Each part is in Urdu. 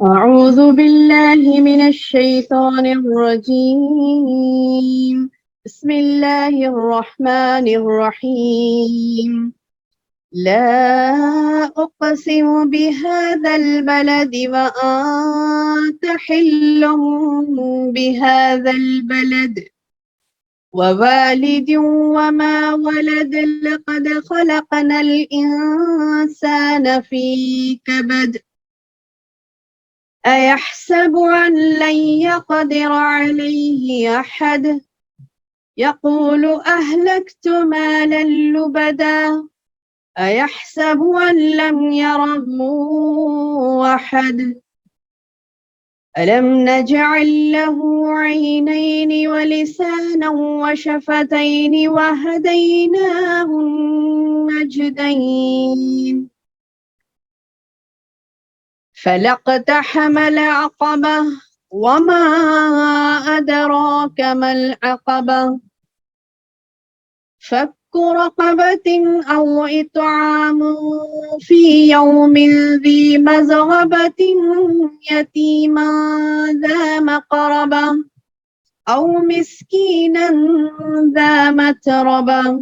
أعوذ بالله من الشيطان الرجيم. بسم الله الرحمن الرحيم. لا أقسم بهذا البلد وأنت حل بهذا البلد ووالد وما ولد لقد خلقنا الإنسان في كبد أيحسب أن لن يقدر عليه أحد يقول أهلكت مالا لبدا أيحسب أن لم يره أحد ألم نجعل له عينين ولسانا وشفتين وهديناه النجدين فلاقتحم العقبة وما أدراك ما العقبة فك رقبة أو إطعام في يوم ذي مزغبة يتيما ذا مقربة أو مسكينا ذا متربة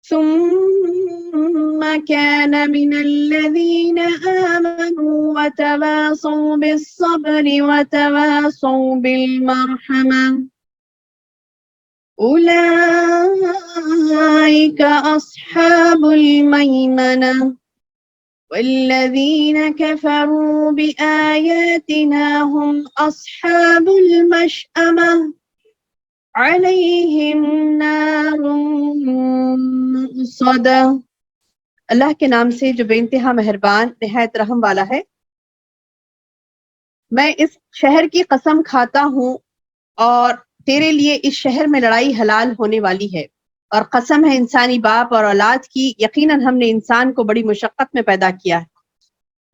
ثم كان من الذين آمنوا وتواصوا بالصبر وتواصوا بالمرحمة أولئك أصحاب الميمنة والذين كفروا بآياتنا هم أصحاب المشأمة علیہم نار مؤصدہ۔ اللہ کے نام سے جو بے انتہا مہربان نہایت رحم والا ہے۔ میں اس شہر کی قسم کھاتا ہوں اور تیرے لیے اس شہر میں لڑائی حلال ہونے والی ہے، اور قسم ہے انسانی باپ اور اولاد کی، یقیناً ہم نے انسان کو بڑی مشقت میں پیدا کیا ہے۔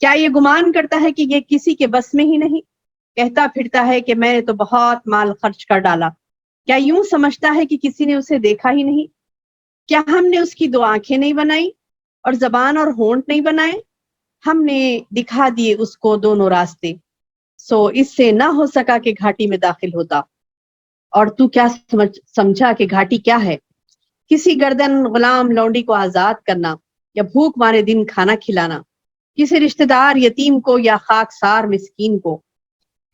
کیا یہ گمان کرتا ہے کہ یہ کسی کے بس میں ہی نہیں؟ کہتا پھرتا ہے کہ میں نے تو بہت مال خرچ کر ڈالا۔ کیا یوں سمجھتا ہے کہ کسی نے اسے دیکھا ہی نہیں؟ کیا ہم نے اس کی دو آنکھیں نہیں بنائی اور زبان اور ہونٹ نہیں بنائے؟ ہم نے دکھا دیے اس کو دونوں راستے، سو اس سے نہ ہو سکا کہ گھاٹی میں داخل ہوتا۔ اور تو کیا سمجھا کہ گھاٹی کیا ہے؟ کسی گردن غلام لونڈی کو آزاد کرنا، یا بھوک مارے دن کھانا کھلانا، کسی رشتہ دار یتیم کو یا خاکسار مسکین کو۔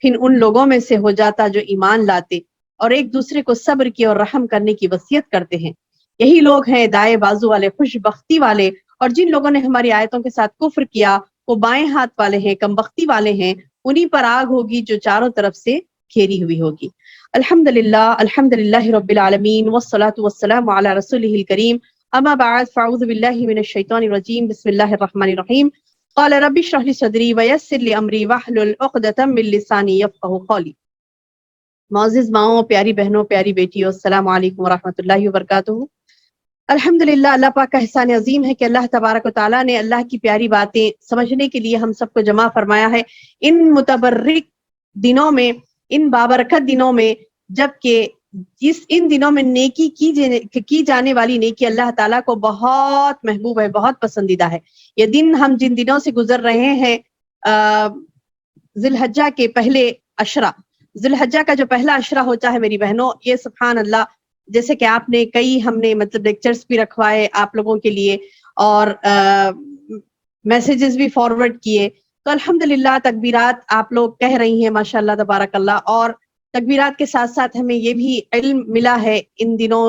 پھر ان لوگوں میں سے ہو جاتا جو ایمان لاتے اور ایک دوسرے کو صبر کی اور رحم کرنے کی وصیت کرتے ہیں۔ یہی لوگ ہیں دائیں بازو والے، خوش بختی والے، اور جن لوگوں نے ہماری آیتوں کے ساتھ کفر کیا وہ بائیں ہاتھ والے ہیں، کم بختی والے ہیں، انہی پر آگ ہوگی جو چاروں طرف سے گھیری ہوئی ہوگی۔ الحمدللہ رب العالمین والصلاة والسلام علی رسولہ الکریم، اما بعد فاعوذ باللہ من الشیطان الرجیم، بسم اللہ الرحمن الرحیم۔ قال رب اشرح لي صدری ویسر لي امری واحلل عقدۃ من لسانی یفقہوا قولی۔ معزز ماؤں، پیاری بہنوں، پیاری بیٹیوں، السلام علیکم ورحمۃ اللہ وبرکاتہ۔ الحمدللہ، اللہ پاک کا احسان عظیم ہے کہ اللہ تبارک و تعالیٰ نے اللہ کی پیاری باتیں سمجھنے کے لیے ہم سب کو جمع فرمایا ہے ان متبرک دنوں میں، ان بابرکت دنوں میں، جبکہ ان دنوں میں نیکی کی جانے والی نیکی اللہ تعالیٰ کو بہت محبوب ہے، بہت پسندیدہ ہے۔ یہ دن ہم جن دنوں سے گزر رہے ہیں، ذی الحجہ کے پہلے عشرہ، ذی الحجہ کا جو پہلا عشرہ ہوتا ہے میری بہنوں، یہ سبحان اللہ، جیسے کہ آپ نے ہم نے لیکچرز بھی رکھوائے آپ لوگوں کے لیے اور میسیجز بھی فارورڈ کیے، تو الحمدللہ تکبیرات آپ لوگ کہہ رہی ہیں ماشاءاللہ تبارک اللہ، اور تکبیرات کے ساتھ ساتھ ہمیں یہ بھی علم ملا ہے ان دنوں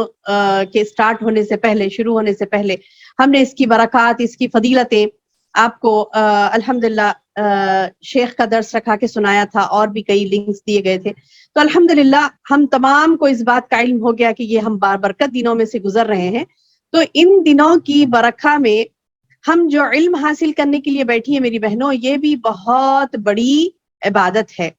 کے سٹارٹ ہونے سے پہلے، شروع ہونے سے پہلے ہم نے اس کی برکات، اس کی فضیلتیں آپ کو الحمدللہ شیخ کا درس رکھا کے سنایا تھا، اور بھی کئی لنکس دیے گئے تھے۔ تو الحمدللہ ہم تمام کو اس بات کا علم ہو گیا کہ یہ ہم بابرکت دنوں میں سے گزر رہے ہیں۔ تو ان دنوں کی برکہ میں ہم جو علم حاصل کرنے کے لیے بیٹھی ہیں میری بہنوں، یہ بھی بہت بڑی عبادت ہے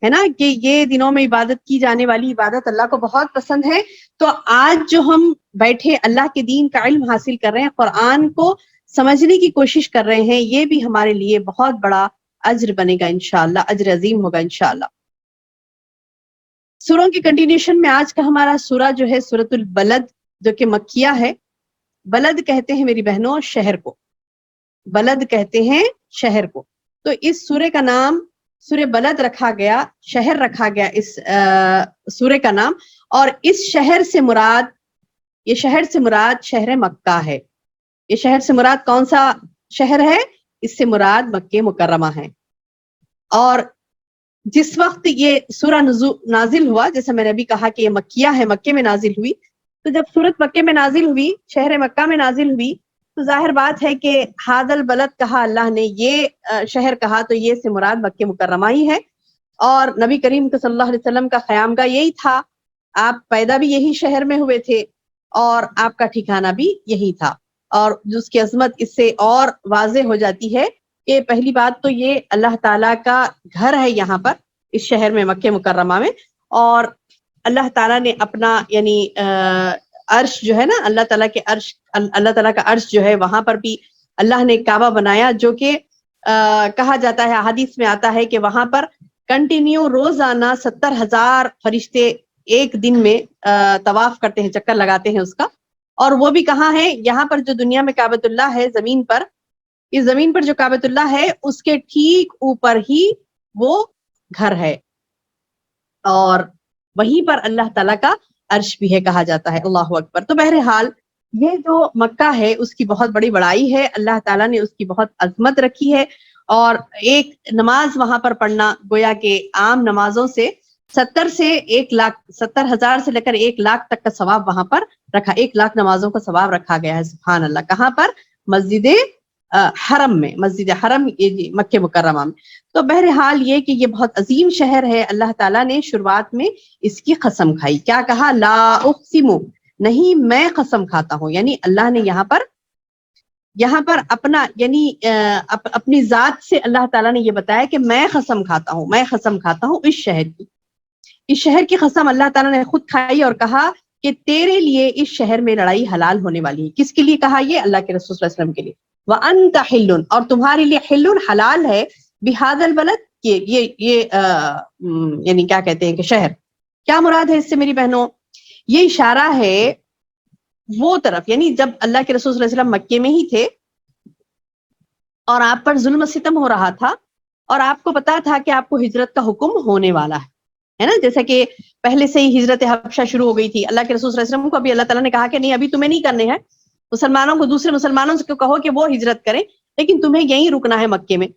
نا، کہ یہ دنوں میں عبادت کی جانے والی عبادت اللہ کو بہت پسند ہے۔ تو آج جو ہم بیٹھے اللہ کے دین کا علم حاصل کر رہے ہیں، قرآن کو سمجھنے کی کوشش کر رہے ہیں، یہ بھی ہمارے لیے بہت بڑا اجر بنے گا انشاءاللہ، اجر عظیم ہوگا انشاءاللہ۔ سوروں کی کنٹینیوشن میں آج کا ہمارا سورہ جو ہے سورۃ البلد، جو کہ مکیہ ہے، بلد کہتے ہیں میری بہنوں شہر کو، بلد کہتے ہیں شہر کو. تو اس سورے کا نام سورہ بلد رکھا گیا، شہر رکھا گیا اس سورے کا نام. اور اس شہر سے مراد، یہ شہر سے مراد شہر مکہ ہے. یہ شہر سے مراد کون سا شہر ہے؟ اس سے مراد مکہ مکرمہ ہے. اور جس وقت یہ سورہ نازل ہوا، جیسے میں نے ابھی کہا کہ یہ مکیہ ہے، مکے میں نازل ہوئی، تو جب سورت مکے میں نازل ہوئی، شہر مکہ میں نازل ہوئی، تو ظاہر بات ہے کہ ھذا البلد کہا اللہ نے، یہ شہر کہا تو یہ سے مراد مکہ مکرمہ ہی ہے. اور نبی کریم صلی اللہ علیہ وسلم کا قیامگاہ یہی تھا، آپ پیدا بھی یہی شہر میں ہوئے تھے اور آپ کا ٹھکانہ بھی یہی تھا. اور جس کی عظمت اس سے اور واضح ہو جاتی ہے کہ پہلی بات تو یہ اللہ تعالیٰ کا گھر ہے یہاں پر اس شہر میں مکہ مکرمہ میں. اور اللہ تعالیٰ نے اپنا یعنی عرش جو ہے نا، اللہ تعالیٰ کے عرش، اللہ تعالیٰ کا عرش جو ہے وہاں پر بھی اللہ نے کعبہ بنایا، جو کہ کہا جاتا ہے، حدیث میں آتا ہے کہ وہاں پر کنٹینیو روزانہ 70,000 فرشتے ایک دن میں طواف کرتے ہیں، چکر لگاتے ہیں اس کا. اور وہ بھی کہاں ہے؟ یہاں پر جو دنیا میں کعبۃ اللہ ہے زمین پر، اس زمین پر جو کعبۃ اللہ ہے اس کے ٹھیک اوپر ہی وہ گھر ہے، اور وہیں پر اللہ تعالیٰ کا عرش بھی ہے کہا جاتا ہے. اللہ اکبر. تو بہرحال یہ جو مکہ ہے اس کی بہت بڑی بڑائی ہے، اللہ تعالیٰ نے اس کی بہت عظمت رکھی ہے. اور ایک نماز وہاں پر پڑھنا گویا کہ عام نمازوں سے 70,000 سے لے کر 1,00,000 تک کا ثواب وہاں پر رکھا، 1,00,000 نمازوں کا ثواب رکھا گیا ہے. سبحان اللہ. کہاں پر؟ مسجد حرم میں، مسجد حرم مکہ مکرمہ میں. تو بہرحال یہ کہ یہ بہت عظیم شہر ہے. اللہ تعالیٰ نے شروعات میں اس کی قسم کھائی، کیا کہا؟ لا اقسم، نہیں میں قسم کھاتا ہوں. یعنی اللہ نے یہاں پر اپنا یعنی اپنی ذات سے اللہ تعالیٰ نے یہ بتایا کہ میں قسم کھاتا ہوں، میں قسم کھاتا ہوں اس شہر کی. اس شہر کی قسم اللہ تعالیٰ نے خود کھائی اور کہا کہ تیرے لیے اس شہر میں لڑائی حلال ہونے والی ہے. کس کے لیے کہا؟ یہ اللہ کے رسول صلی اللہ علیہ وسلم کے لیے. وَأَنْتَ حِلٌّ، اور تمہارے لیے حلٌ حلال ہے، بِهَذَا الْبَلَدِ، یہ یعنی کیا کہتے ہیں کہ شہر. کیا مراد ہے اس سے میری بہنوں؟ یہ اشارہ ہے وہ طرف، یعنی جب اللہ کے رسول صلی اللہ علیہ وسلم مکے میں ہی تھے اور آپ پر ظلم و ستم ہو رہا تھا، اور آپ کو پتا تھا کہ آپ کو ہجرت کا حکم ہونے والا ہے نا. جیسا کہ پہلے سے ہی ہجرت حبشہ شروع ہو گئی تھی. اللہ کے رسول صلی اللہ علیہ وسلم کو ابھی اللہ تعالیٰ نے کہا کہ نہیں، ابھی تمہیں نہیں کرنے ہیں، مسلمانوں کو، دوسرے مسلمانوں سے کہو کہ وہ ہجرت کریں، لیکن تمہیں یہیں رکنا ہے. مکے میں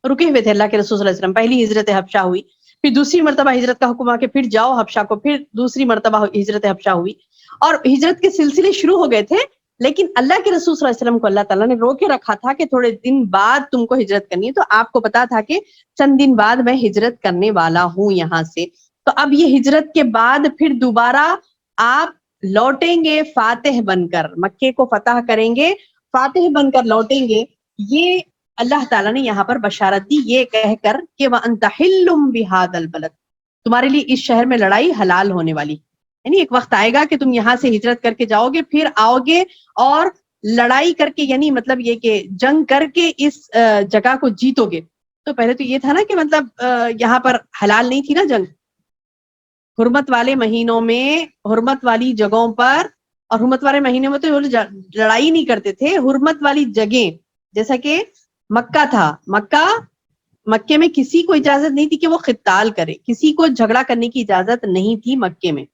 رکے ہوئے تھے اللہ کے رسول صلی اللہ علیہ وسلم. پہلی ہجرت حبشہ ہوئی، پھر دوسری مرتبہ ہجرت کا حکم آ کے پھر جاؤ حبشہ کو، پھر دوسری مرتبہ ہجرت حبشہ ہوئی، اور ہجرت کے سلسلے شروع ہو گئے تھے. لیکن اللہ کے رسول صلی اللہ علیہ وسلم کو اللہ تعالیٰ نے روکے رکھا تھا کہ تھوڑے دن بعد تم کو ہجرت کرنی ہے. تو آپ کو پتا تھا کہ چند دن بعد میں ہجرت کرنے والا ہوں یہاں سے. تو اب یہ ہجرت کے بعد پھر دوبارہ آپ لوٹیں گے فاتح بن کر، مکے کو فتح کریں گے، فاتح بن کر لوٹیں گے. یہ اللہ تعالیٰ نے یہاں پر بشارت دی یہ کہہ کر کہ وَأَنْتَ حِلٌّ بِهَذَا الْبَلَدِ، تمہارے لیے اس شہر میں لڑائی حلال ہونے والی. یعنی ایک وقت آئے گا کہ تم یہاں سے ہجرت کر کے جاؤ گے، پھر آؤ گے اور لڑائی کر کے، یعنی مطلب یہ کہ جنگ کر کے اس جگہ کو جیتو گے. تو پہلے تو یہ تھا نا کہ مطلب یہاں پر حلال نہیں تھی نا جنگ. حرمت والے مہینوں میں، حرمت والی جگہوں پر، اور حرمت والے مہینے میں تو لڑائی نہیں کرتے تھے. حرمت والی جگہیں جیسا کہ مکہ تھا، مکے میں کسی کو اجازت نہیں تھی کہ وہ قتال کرے، کسی کو جھگڑا کرنے کی اجازت نہیں تھی مکے میں.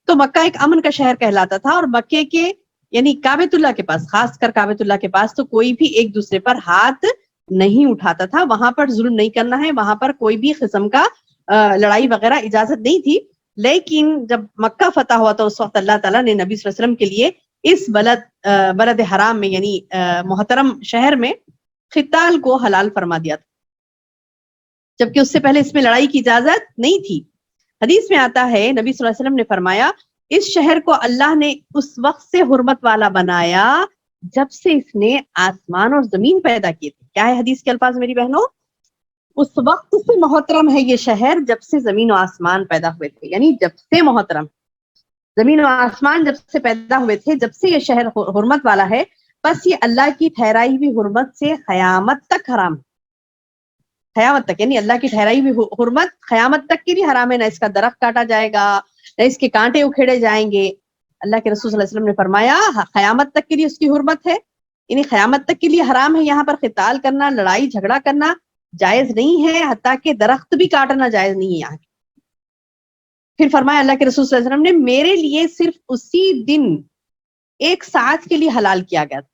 تو مکہ ایک امن کا شہر کہلاتا تھا، اور مکے کے یعنی کعبۃ اللہ کے پاس، خاص کر کعبۃ اللہ کے پاس تو کوئی بھی ایک دوسرے پر ہاتھ نہیں اٹھاتا تھا. وہاں پر ظلم نہیں کرنا ہے، وہاں پر کوئی بھی قسم کا لڑائی وغیرہ اجازت نہیں تھی. لیکن جب مکہ فتح ہوا تو اس وقت اللہ تعالیٰ نے نبی صلی اللہ علیہ وسلم کے لیے اس بلد حرام میں یعنی محترم شہر میں قتال کو حلال فرما دیا تھا، جبکہ اس سے پہلے اس میں لڑائی کی اجازت نہیں تھی. حدیث میں آتا ہے نبی صلی اللہ علیہ وسلم نے فرمایا اس شہر کو اللہ نے اس وقت سے حرمت والا بنایا جب سے اس نے آسمان اور زمین پیدا کیے تھے. کیا ہے حدیث کے الفاظ میری بہنوں؟ اس وقت سے محترم ہے یہ شہر جب سے زمین و آسمان پیدا ہوئے تھے. یعنی جب سے محترم، زمین و آسمان جب سے پیدا ہوئے تھے، جب سے یہ شہر حرمت والا ہے. بس یہ اللہ کی ٹھہرائی ہوئی حرمت سے قیامت تک حرام، قیامت تک، یعنی اللہ کی ٹھہرائی ہوئی حرمت قیامت تک کے لیے حرام ہے. نہ اس کا درخت کاٹا جائے گا، نہ اس کے کانٹے اکھیڑے جائیں گے. اللہ کے رسول صلی اللہ علیہ وسلم نے فرمایا قیامت تک کے لیے اس کی حرمت ہے، یعنی قیامت تک کے لیے حرام ہے یہاں پر قتال کرنا، لڑائی جھگڑا کرنا جائز نہیں ہے، حتیٰ کہ درخت بھی کاٹنا جائز نہیں ہے یہاں۔ پھر فرمایا اللہ کے رسول صلی اللہ علیہ وسلم نے میرے لیے صرف اسی دن 1 ساعت کے لیے حلال کیا گیا تھا،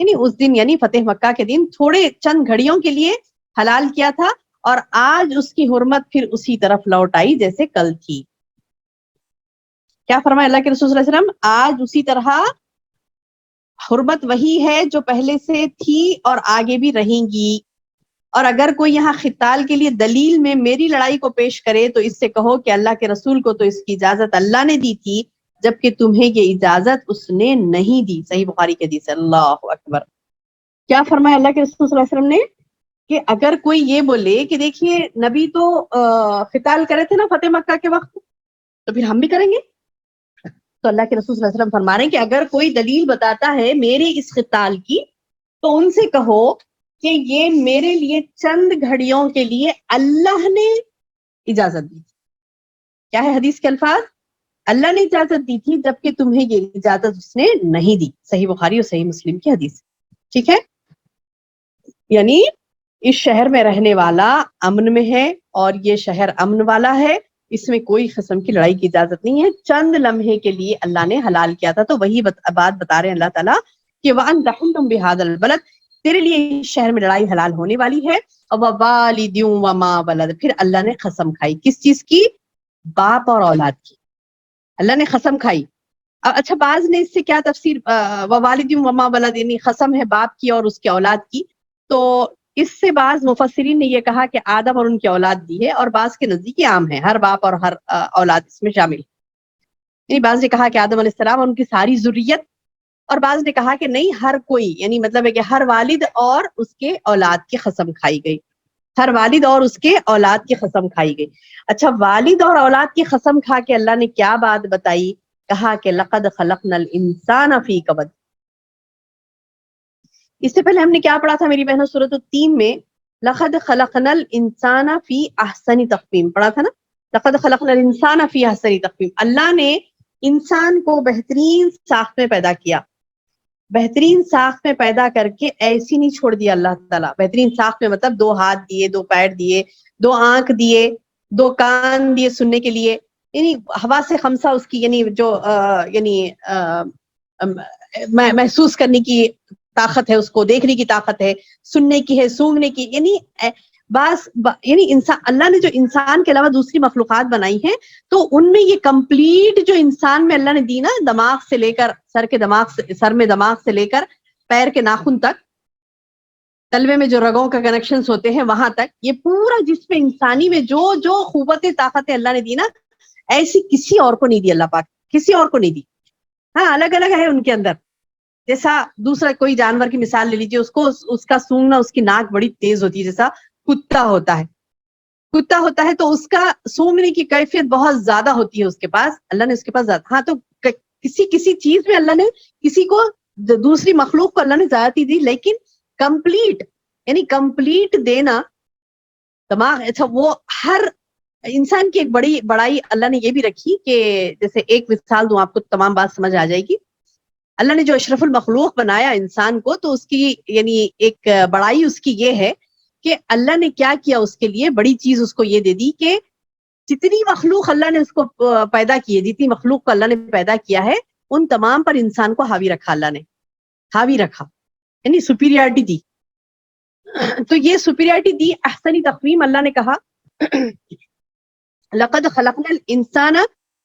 یعنی اس دن یعنی فتح مکہ کے دن تھوڑے چند گھڑیوں کے لیے حلال کیا تھا، اور آج اس کی حرمت پھر اسی طرف لوٹ آئی جیسے کل تھی۔ کیا فرمایا اللہ کے رسول صلی اللہ علیہ وسلم؟ آج اسی طرح حرمت وہی ہے جو پہلے سے تھی اور آگے بھی رہیں گی، اور اگر کوئی یہاں قتال کے لیے دلیل میں میری لڑائی کو پیش کرے تو اس سے کہو کہ اللہ کے رسول کو تو اس کی اجازت اللہ نے دی تھی، جبکہ تمہیں یہ اجازت اس نے نہیں دی۔ صحیح بخاری کی حدیث ہے۔ اللہ اکبر۔ کیا فرمایا اللہ کے رسول صلی اللہ علیہ وسلم نے کہ اگر کوئی یہ بولے کہ دیکھیے نبی تو قتال کرے تھے نا فتح مکہ کے وقت، تو پھر ہم بھی کریں گے، تو اللہ کے رسول صلی اللہ علیہ وسلم فرما رہے ہیں کہ اگر کوئی دلیل بتاتا ہے میرے اس قتال کی تو ان سے کہو کہ یہ میرے لیے چند گھڑیوں کے لیے اللہ نے اجازت دی۔ کیا ہے حدیث کے الفاظ؟ اللہ نے اجازت دی تھی جبکہ تمہیں یہ اجازت اس نے نہیں دی۔ صحیح بخاری اور صحیح مسلم کی حدیث، ٹھیک ہے؟ یعنی اس شہر میں رہنے والا امن میں ہے اور یہ شہر امن والا ہے، اس میں کوئی قسم کی لڑائی کی اجازت نہیں ہے، چند لمحے کے لیے اللہ نے حلال کیا تھا۔ تو وہی بات بتا رہے ہیں اللہ تعالیٰ کہ وَأَنْتَ حِلٌّ بِهَٰذَا الْبَلَدِ، تیرے لیے اس شہر میں لڑائی حلال ہونے والی ہے، اور وَوَالِدٍ وَمَا وَلَدَ، پھر اللہ نے قسم کھائی، کس چیز کی؟ باپ اور اولاد کی، اللہ نے قسم کھائی۔ اچھا بعض نے اس سے کیا تفسیر، وَوَالِدٍ وَمَا وَلَدَ یعنی قسم ہے باپ کی اور اس کے اولاد کی، تو اس سے بعض مفسرین نے یہ کہا کہ آدم اور ان کی اولاد بھی ہے، اور بعض کے نزدیک عام ہے، ہر باپ اور ہر اولاد اس میں شامل ہے۔ یعنی بعض نے کہا کہ آدم علیہ السلام اور ان کی ساری ذریت، اور بعض نے کہا کہ نہیں ہر کوئی، یعنی مطلب ہے کہ ہر والد اور اس کے اولاد کی قسم کھائی گئی، ہر والد اور اس کے اولاد کی قسم کھائی گئی۔ اچھا والد اور اولاد کی قسم کھا کے اللہ نے کیا بات بتائی؟ کہا کہ لقد خلقنا الانسان فی کبد۔ اس سے پہلے ہم نے کیا پڑھا تھا میری بہنوں؟ سورۃ التین میں لقد خلقنا الانسان فی احسن تقویم پڑھا تھا نا، لقد خلقنا الانسان فی احسن تقویم۔ اللہ نے انسان کو بہترین ساخت میں پیدا کیا، بہترین ساخت میں پیدا کر کے ایسی نہیں چھوڑ دیا اللہ تعالیٰ۔ بہترین ساخت میں مطلب 2 ہاتھ دیے، 2 پیر دیے، 2 آنکھ دیے، 2 کان دیے سننے کے لیے، یعنی ہوا سے خمسہ اس کی یعنی جو یعنی محسوس کرنے کی طاقت ہے، اس کو دیکھنے کی طاقت ہے، سننے کی ہے، سونگنے کی، یعنی یعنی انسان، اللہ نے جو انسان کے علاوہ دوسری مخلوقات بنائی ہیں تو ان میں یہ کمپلیٹ جو انسان میں اللہ نے دی نا، دماغ سے لے کر سر میں دماغ سے لے کر پیر کے ناخن تک، تلوے میں جو رگوں کا کنیکشنز ہوتے ہیں وہاں تک، یہ پورا جسم انسانی میں جو جو قوت طاقت اللہ نے دی نا، ایسی کسی اور کو نہیں دی اللہ پاک، کسی اور کو نہیں دی۔ ہاں الگ الگ ہے ان کے اندر، جیسا دوسرا کوئی جانور کی مثال لے لیجیے، اس کا سونگنا، اس کی ناک بڑی تیز ہوتی ہے، جیسا کتا ہوتا ہے تو اس کا سونگنے کی کیفیت بہت زیادہ ہوتی ہے اس کے پاس، اللہ نے اس کے پاس ہاں تو کسی چیز میں اللہ نے کسی کو، دوسری مخلوق کو اللہ نے زیادتی دی، لیکن کمپلیٹ یعنی کمپلیٹ دینا دماغ۔ اچھا وہ ہر انسان کی ایک بڑائی اللہ نے یہ بھی رکھی کہ جیسے ایک مثال دوں آپ کو تمام بات سمجھ آ جائے گی۔ اللہ نے جو اشرف المخلوق بنایا انسان کو، تو اس کی یعنی ایک بڑائی اس کی یہ ہے کہ اللہ نے کیا کیا اس کے لیے، بڑی چیز اس کو یہ دے دی کہ جتنی مخلوق اللہ نے اس کو پیدا کی ہے، جتنی مخلوق کو اللہ نے پیدا کیا ہے، ان تمام پر انسان کو حاوی رکھا، اللہ نے حاوی رکھا، یعنی سپیریارٹی دی۔ تو یہ سپیریارٹی دی احسنی تقویم، اللہ نے کہا لقد خلقنا الانسان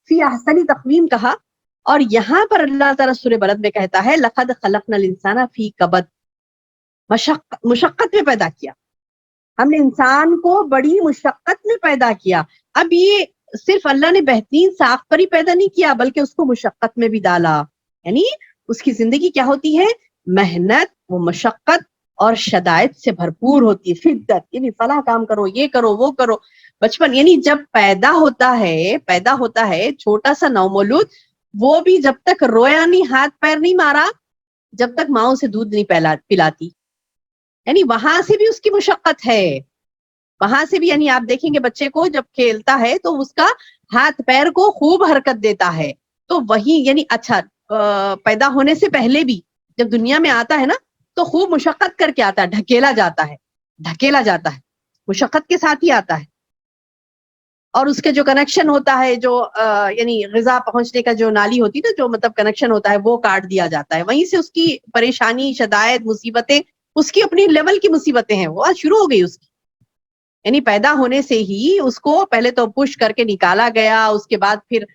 فی احسن تقویم کہا، اور یہاں پر اللہ تعالیٰ سورہ بلد میں کہتا ہے لقد خلقنا الانسان فی کبد، مشقت میں پیدا کیا، ہم نے انسان کو بڑی مشقت میں پیدا کیا۔ اب یہ صرف اللہ نے بہترین ساخت پر ہی پیدا نہیں کیا، بلکہ اس کو مشقت میں بھی ڈالا، یعنی اس کی زندگی کیا ہوتی ہے؟ محنت و مشقت اور شدائد سے بھرپور ہوتی ہے، شدت، یعنی فلاں کام کرو، یہ کرو، وہ کرو۔ بچپن یعنی جب پیدا ہوتا ہے چھوٹا سا نومولود، وہ بھی جب تک رویا نہیں، ہاتھ پیر نہیں مارا، جب تک ماؤں سے دودھ نہیں پلاتی، یعنی وہاں سے بھی اس کی مشقت ہے، وہاں سے بھی، یعنی آپ دیکھیں گے بچے کو جب کھیلتا ہے تو اس کا ہاتھ پیر کو خوب حرکت دیتا ہے، تو وہی یعنی اچھا پیدا ہونے سے پہلے بھی جب دنیا میں آتا ہے نا تو خوب مشقت کر کے آتا ہے, ڈھکیلا جاتا ہے, مشقت کے ساتھ ہی آتا ہے. اور اس کے جو کنیکشن ہوتا ہے, جو یعنی غذا پہنچنے کا جو نالی ہوتی ہے نا, جو مطلب کنیکشن ہوتا ہے وہ کاٹ دیا جاتا ہے. وہیں سے اس کی پریشانی, شدائد, مصیبتیں, اس کی اپنی لیول کی مصیبتیں ہیں, وہ شروع ہو گئی اس کی. یعنی پیدا ہونے سے ہی اس کو پہلے تو پش کر کے نکالا گیا, اس کے بعد پھر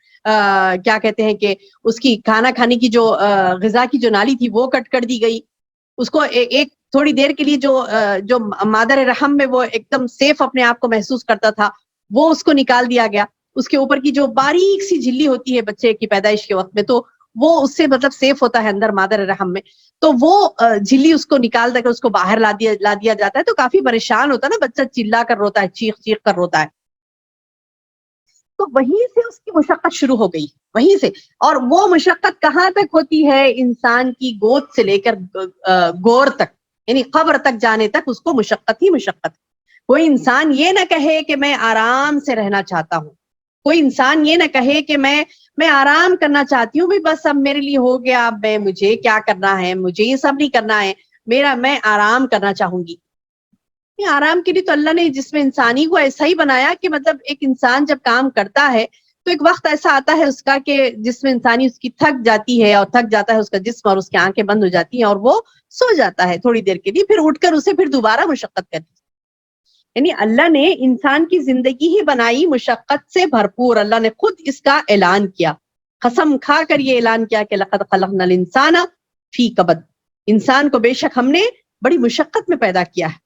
کیا کہتے ہیں کہ اس کی کھانا کھانے کی جو غذا کی جو نالی تھی وہ کٹ کر دی گئی. اس کو ایک تھوڑی دیر کے لیے جو مادر رحم میں وہ ایک دم سیف اپنے آپ کو محسوس کرتا تھا وہ اس کو نکال دیا گیا. اس کے اوپر کی جو باریک سی جھلی ہوتی ہے بچے کی پیدائش کے وقت میں, تو وہ اس سے مطلب سیف ہوتا ہے اندر مادر رحم میں, تو وہ جھلی اس کو نکال دے کر اس کو باہر لا دیا جاتا ہے. تو کافی پریشان ہوتا ہے نا بچہ, چلا کر روتا ہے, چیخ کر روتا ہے. تو وہیں سے اس کی مشقت شروع ہو گئی, وہیں سے. اور وہ مشقت کہاں تک ہوتی ہے؟ انسان کی گود سے لے کر گور تک, یعنی قبر تک جانے تک اس کو مشقت ہی مشقت. کوئی انسان یہ نہ کہے کہ میں آرام سے رہنا چاہتا ہوں, کوئی انسان یہ نہ کہے کہ میں آرام کرنا چاہتی ہوں, بس اب میرے لیے ہو گیا, اب مجھے کیا کرنا ہے, مجھے یہ سب نہیں کرنا ہے, میں آرام کرنا چاہوں گی. آرام کے لیے تو اللہ نے جسم انسانی کو ایسا ہی بنایا کہ مطلب ایک انسان جب کام کرتا ہے تو ایک وقت ایسا آتا ہے اس کا کہ جسم انسانی اس کی تھک جاتی ہے, اور تھک جاتا ہے اس کا جسم, اور اس کی آنکھیں بند ہو جاتی ہیں اور وہ سو جاتا ہے تھوڑی دیر کے لیے, پھر اٹھ کر اسے پھر دوبارہ مشقت کرتی. یعنی اللہ نے انسان کی زندگی ہی بنائی مشقت سے بھرپور. اللہ نے خود اس کا اعلان کیا, قسم کھا کر یہ اعلان کیا کہ لقد خلقنا الانسان فی کبد, انسان کو بے شک ہم نے بڑی مشقت میں پیدا کیا ہے,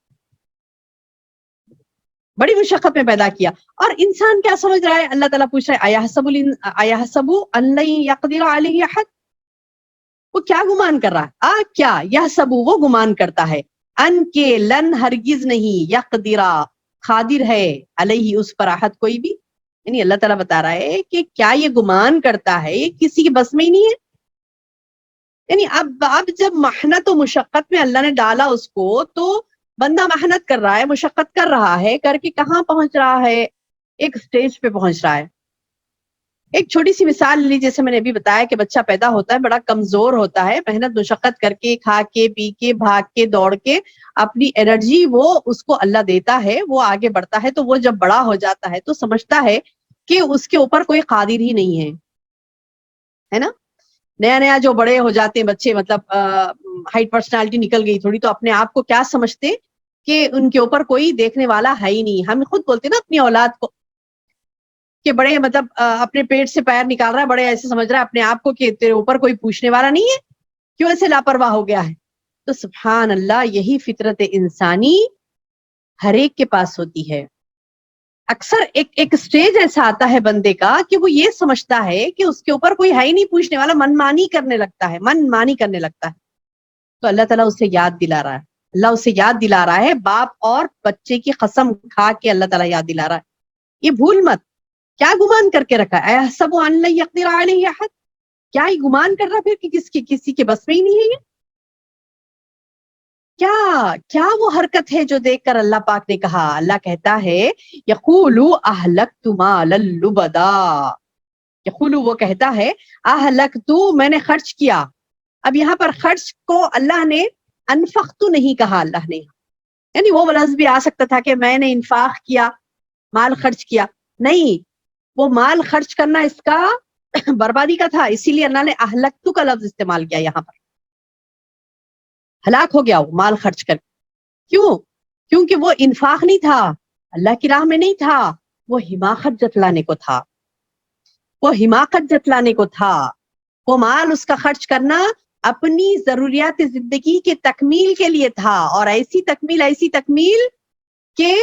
بڑی مشقت میں پیدا کیا. اور انسان کیا سمجھ رہا ہے؟ اللہ تعالیٰ پوچھ رہا ہے ایحسب ان لن یقدر علیہ احد, وہ کیا گمان کر رہا ہے؟ کیا یحسب, وہ گمان کرتا ہے, ان کے لن ہرگز نہیں, یقدرا قادر ہے, علیہ اس پر احد کوئی بھی. یعنی اللہ تعالیٰ بتا رہا ہے کہ کیا یہ گمان کرتا ہے, یہ کسی کے بس میں ہی نہیں ہے. یعنی اب جب محنت و مشقت میں اللہ نے ڈالا اس کو, تو بندہ محنت کر رہا ہے, مشقت کر رہا ہے, کر کے کہاں پہنچ رہا ہے؟ ایک سٹیج پہ پہنچ رہا ہے. ایک چھوٹی سی مثال لی, جیسے میں نے ابھی بتایا کہ بچہ پیدا ہوتا ہے بڑا کمزور ہوتا ہے, محنت مشقت کر کے, کھا کے, پی کے, بھاگ کے, دوڑ کے, اپنی انرجی وہ اس کو اللہ دیتا ہے, وہ آگے بڑھتا ہے. تو وہ جب بڑا ہو جاتا ہے تو سمجھتا ہے کہ اس کے اوپر کوئی قادر ہی نہیں ہے نا. نیا جو بڑے ہو جاتے ہیں بچے, مطلب ہائٹ پرسنالٹی نکل گئی تھوڑی, تو اپنے آپ کو کیا سمجھتے کہ ان کے اوپر کوئی دیکھنے والا ہے ہی نہیں. ہم خود بولتے نا اپنی اولاد کو کہ بڑے مطلب اپنے پیٹ سے پیر نکال رہا ہے, بڑے ایسے سمجھ رہا ہے اپنے آپ کو کہ تیرے اوپر کوئی پوچھنے والا نہیں ہے, کیوں ایسے لاپرواہ ہو گیا ہے. تو سبحان اللہ, یہی فطرت انسانی ہر ایک کے پاس ہوتی ہے. اکثر ایک سٹیج ایسا آتا ہے بندے کا کہ وہ یہ سمجھتا ہے کہ اس کے اوپر کوئی ہے ہی نہیں پوچھنے والا, من مانی کرنے لگتا ہے. تو اللہ تعالیٰ اسے یاد دلا رہا ہے, اللہ اسے یاد دلا رہا ہے, باپ اور بچے کی قسم کھا کے اللہ تعالیٰ یاد دلا رہا ہے, یہ بھول مت. کیا گمان کر کے رکھا ہے؟ ایحسب ان لن یقدر علیہ احد, کیا یہ گمان کر رہا پھر کہ کسی کے بس میں ہی نہیں ہے یہ؟ کیا وہ حرکت ہے جو دیکھ کر اللہ پاک نے کہا, اللہ کہتا ہے یقول اہلکت مالا لبدا, یقول وہ کہتا ہے اہلکت, میں نے خرچ کیا. اب یہاں پر خرچ کو اللہ نے انفقت نہیں کہا, اللہ نے, یعنی وہ لفظ بھی آ سکتا تھا کہ میں نے انفاق کیا, مال خرچ کیا, نہیں, وہ مال خرچ کرنا اس کا بربادی کا تھا, اسی لیے اللہ نے اہلکت کا لفظ استعمال کیا یہاں پر. ہلاک ہو گیا وہ مال خرچ کر. کیوں؟ کیونکہ وہ انفاق نہیں تھا, اللہ کی راہ میں نہیں تھا, وہ حماقت جتلانے کو تھا, وہ مال اس کا خرچ کرنا اپنی ضروریات زندگی کے تکمیل کے لیے تھا, اور ایسی تکمیل کہ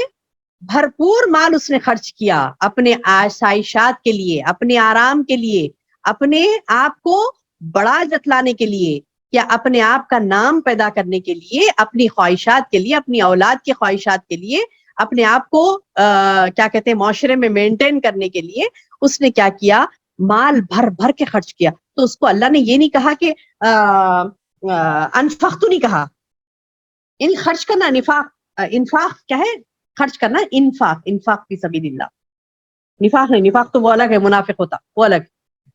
بھرپور مال اس نے خرچ کیا اپنے آسائشات کے لیے, اپنے آرام کے لیے, اپنے آپ کو بڑا جتلانے کے لیے, یا اپنے آپ کا نام پیدا کرنے کے لیے, اپنی خواہشات کے لیے, اپنی اولاد کی خواہشات کے لیے, اپنے آپ کو کیا کہتے ہیں معاشرے میں مینٹین کرنے کے لیے اس نے کیا کیا, مال بھر بھر کے خرچ کیا. تو اس کو اللہ نے یہ نہیں کہا کہ انفقت نہیں کہا, ان خرچ کرنا, انفاق کیا ہے, خرچ کرنا, انفاق فی سبیل اللہ. نفاق نہیں, نفاق تو وہ الگ ہے, منافق ہوتا وہ الگ,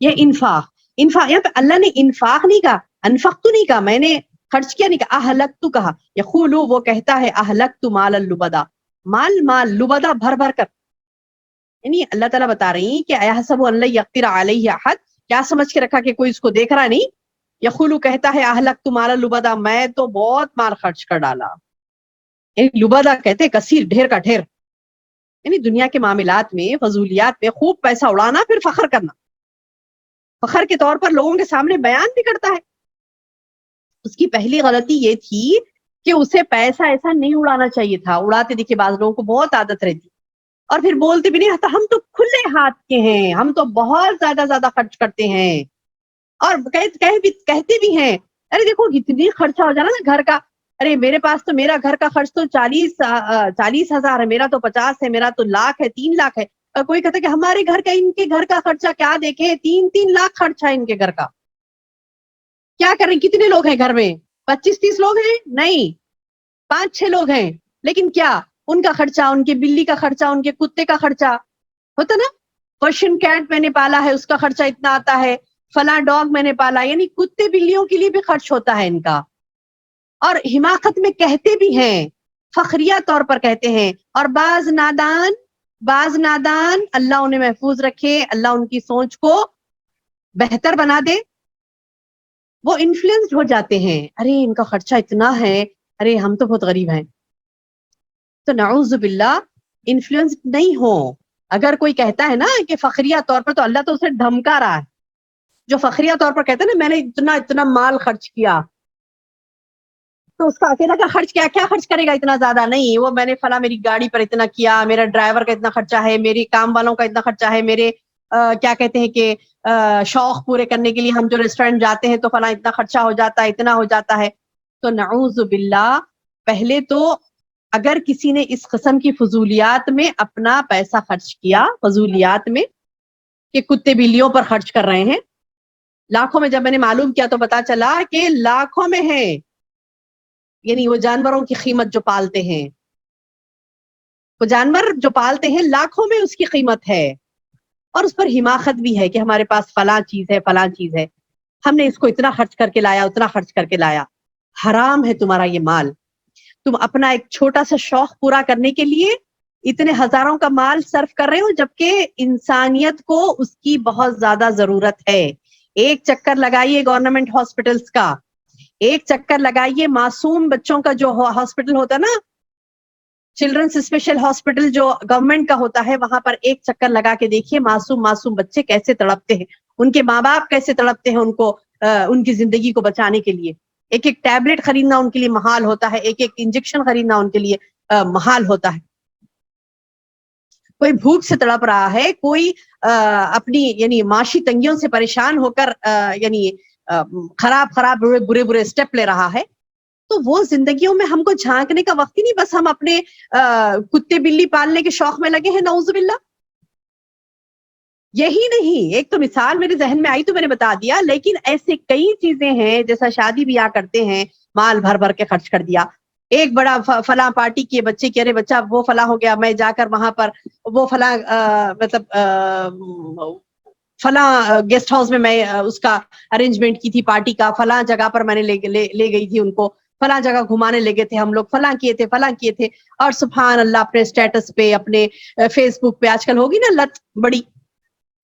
یہ انفاق. انفاق یہاں پہ اللہ نے انفاق نہیں کہا، انفقت نہیں کہا، میں نے خرچ کیا نہیں کہا، اہلکت کہا. یقول وہ کہتا ہے اہلکت مال لبدا، مال لبدا بھر بھر کر. یعنی اللہ تعالیٰ بتا رہی ہیں کہ ایحسب ان لن یقدر علیہ احد، کیا سمجھ کے رکھا کہ کوئی اس کو دیکھ رہا نہیں. یقول کہتا ہے اہلکت مال لبدا، میں تو بہت مال خرچ کر ڈالا. یعنی لبدا کہتے کثیر، ڈھیر کا ڈھیر. یعنی دنیا کے معاملات میں، فضولیات میں خوب پیسہ اڑانا، پھر فخر کرنا، فخر کے طور پر لوگوں کے سامنے بیان بھی کرتا ہے. اس کی پہلی غلطی یہ تھی کہ اسے پیسہ ایسا نہیں اڑانا چاہیے تھا. اڑاتے دیکھے بعض لوگوں کو بہت عادت رہتی، اور پھر بولتے بھی نہیں، ہم تو کھلے ہاتھ کے ہیں، ہم تو بہت زیادہ خرچ کرتے ہیں. اور کہتے بھی ہیں ارے دیکھو اتنی خرچہ ہو جانا نا گھر کا، ارے میرے پاس تو میرا گھر کا خرچ تو 40,000 ہے، میرا تو 50 ہے، میرا تو 1,00,000 ہے، 3,00,000 ہے. اور کوئی کہتا ہے کہ ہمارے گھر کا، ان کے گھر کا خرچہ کیا دیکھیں، 3 لاکھ خرچہ ہے ان کے گھر کا. کیا کریں، کتنے لوگ ہیں گھر میں؟ 25-30 لوگ ہیں؟ نہیں، 5-6 لوگ ہیں. لیکن کیا ان کا خرچہ، ان کے بلی کا خرچہ، ان کے کتے کا خرچہ ہوتا نا. پرشین کیٹ میں نے پالا ہے، اس کا خرچہ اتنا آتا ہے، فلاں ڈاگ میں نے پالا. یعنی کتے بلیوں کے لیے بھی خرچ ہوتا ہے ان کا. اور حماقت میں کہتے بھی ہیں، فخریہ طور پر کہتے ہیں. اور بعض نادان اللہ انہیں محفوظ رکھے، اللہ ان کی سوچ کو بہتر بنا دے، وہ انفلوئنسڈ ہو جاتے ہیں. ارے ان کا خرچہ اتنا ہے، ارے ہم تو بہت غریب ہیں. تو نعوذ باللہ انفلوئنس نہیں ہو. اگر کوئی کہتا ہے نا کہ فخریہ طور پر، تو اللہ تو اسے دھمکا رہا ہے. جو فخریہ طور پر کہتا ہے نا میں نے اتنا مال خرچ کیا، تو اس کا اکیلا کا خرچ کیا خرچ کرے گا اتنا زیادہ نہیں. وہ میں نے فلاں میری گاڑی پر اتنا کیا، میرا ڈرائیور کا اتنا خرچہ ہے، میری کام والوں کا اتنا خرچہ ہے، میرے کیا کہتے ہیں کہ شوق پورے کرنے کے لیے ہم جو ریسٹورینٹ جاتے ہیں تو فلاں اتنا خرچہ ہو جاتا ہے، اتنا ہو جاتا ہے. تو نعوذ باللہ، پہلے تو اگر کسی نے اس قسم کی فضولیات میں اپنا پیسہ خرچ کیا، فضولیات میں کہ کتے بلیوں پر خرچ کر رہے ہیں، لاکھوں میں، جب میں نے معلوم کیا تو پتا چلا کہ لاکھوں میں ہے. یعنی وہ جانوروں کی قیمت جو پالتے ہیں، وہ جانور جو پالتے ہیں لاکھوں میں اس کی قیمت ہے. اور اس پر حماقت بھی ہے کہ ہمارے پاس فلاں چیز ہے، فلاں چیز ہے، ہم نے اس کو اتنا خرچ کر کے لایا، اتنا خرچ کر کے لایا. حرام ہے تمہارا یہ مال. تم اپنا ایک چھوٹا سا شوق پورا کرنے کے لیے اتنے ہزاروں کا مال صرف کر رہے ہو، جبکہ انسانیت کو اس کی بہت زیادہ ضرورت ہے. ایک چکر لگائیے گورنمنٹ ہاسپٹلز کا، ایک چکر لگائیے معصوم بچوں کا جو ہاسپٹل ہوتا نا، چلڈرنس اسپیشل ہاسپٹل جو گورنمنٹ کا ہوتا ہے، وہاں پر ایک چکر لگا کے دیکھیے معصوم بچے کیسے تڑپتے ہیں، ان کے ماں باپ کیسے تڑپتے ہیں ان کو ان کی زندگی کو بچانے کے لیے. ایک ٹیبلٹ خریدنا ان کے لیے محال ہوتا ہے، ایک انجیکشن خریدنا ان کے لیے محال ہوتا ہے. کوئی بھوک سے تڑپ رہا ہے، کوئی اپنی یعنی معاشی تنگیوں سے پریشان ہو کر یعنی خراب برے اسٹیپ لے رہا ہے. تو وہ زندگیوں میں ہم کو جھانکنے کا وقت ہی نہیں، بس ہم اپنے کتے بلی پالنے کے شوق میں لگے ہیں. نعوذ باللہ. یہی نہیں، ایک تو مثال میرے ذہن میں آئی تو میں نے بتا دیا، لیکن ایسے کئی چیزیں ہیں، جیسا شادی بیاہ کرتے ہیں، مال بھر بھر کے خرچ کر دیا. ایک بڑا فلاں پارٹی کے بچے کی، ارے بچہ وہ فلاں ہو گیا، میں جا کر وہاں پر وہ فلاں مطلب فلاں گیسٹ ہاؤس میں میں اس کا ارینجمنٹ کی تھی پارٹی کا، فلاں جگہ پر میں نے لے گئی تھی ان کو، فلاں جگہ گھمانے لگے تھے ہم لوگ، فلاں کیے تھے. اور سبحان اللہ اپنے اسٹیٹس پہ، اپنے فیس بک پہ آج کل ہوگی نا لت بڑی،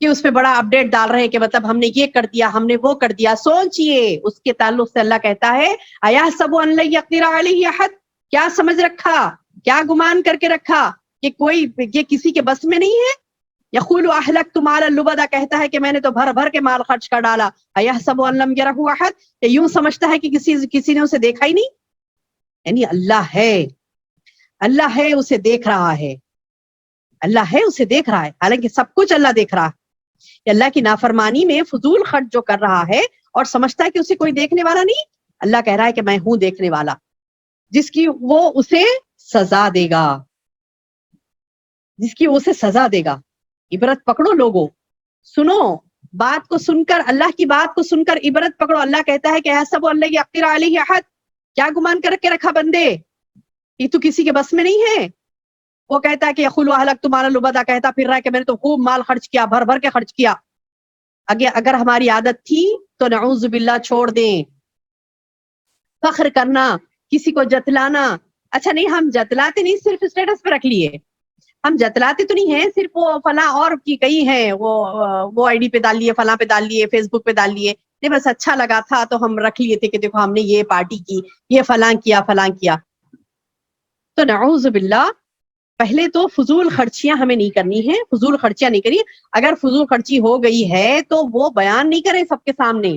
کہ اس پہ بڑا اپڈیٹ ڈال رہے ہیں کہ مطلب ہم نے یہ کر دیا، ہم نے وہ کر دیا. سوچئے اس کے تعلق سے اللہ کہتا ہے ایحسب ان لن یقدر علیہ احد، کیا سمجھ رکھا، کیا گمان کر کے رکھا کہ کوئی یہ کسی کے بس میں نہیں ہے. یقول اہلکت مالا لبدا، کہتا ہے کہ میں نے تو بھر بھر کے مال خرچ کر ڈالا. ایحسب ان لم یرہ احد، یوں سمجھتا ہے کہ کسی نے اسے دیکھا ہی نہیں. یعنی اللہ ہے اسے دیکھ رہا ہے، اللہ ہے اسے دیکھ رہا ہے، حالانکہ سب کچھ اللہ دیکھ رہا ہے. اللہ کی نافرمانی میں فضول خرچ جو کر رہا ہے اور سمجھتا ہے کہ اسے کوئی دیکھنے والا نہیں، اللہ کہہ رہا ہے کہ میں ہوں دیکھنے والا، جس کی وہ اسے سزا دے گا، جس کی وہ اسے سزا دے گا. عبرت پکڑو لوگوں، سنو بات کو سن کر، اللہ کی بات کو سن کر عبرت پکڑو. اللہ کہتا ہے کہ ایحسب ان لن یقدر علیہ احد، کیا گمان کر کے رکھا بندے، یہ تو کسی کے بس میں نہیں ہے. وہ کہتا ہے کہ یقول اہلکت مالا لبدا، کہتا پھر رہا ہے کہ میں نے تو خوب مال خرچ کیا، بھر بھر کے خرچ کیا. اگر ہماری عادت تھی تو نعوذ باللہ چھوڑ دیں. فخر کرنا, کسی کو جتلانا, اچھا نہیں ہم جتلاتے نہیں, صرف اسٹیٹس پہ رکھ لیے, ہم جتلاتے تو نہیں ہیں, صرف وہ فلاں اور کی کئی ہیں وہ آئی ڈی پہ ڈال لیے, فلاں پہ ڈال لیے, فیس بک پہ ڈال لیے, نہیں بس اچھا لگا تھا تو ہم رکھ لیے تھے کہ دیکھو ہم نے یہ پارٹی کی, یہ فلاں کیا فلاں کیا. تو نعوذ باللہ پہلے تو فضول خرچیاں ہمیں نہیں کرنی ہیں, فضول خرچیاں نہیں کرنی. اگر فضول خرچی ہو گئی ہے تو وہ بیان نہیں کریں سب کے سامنے,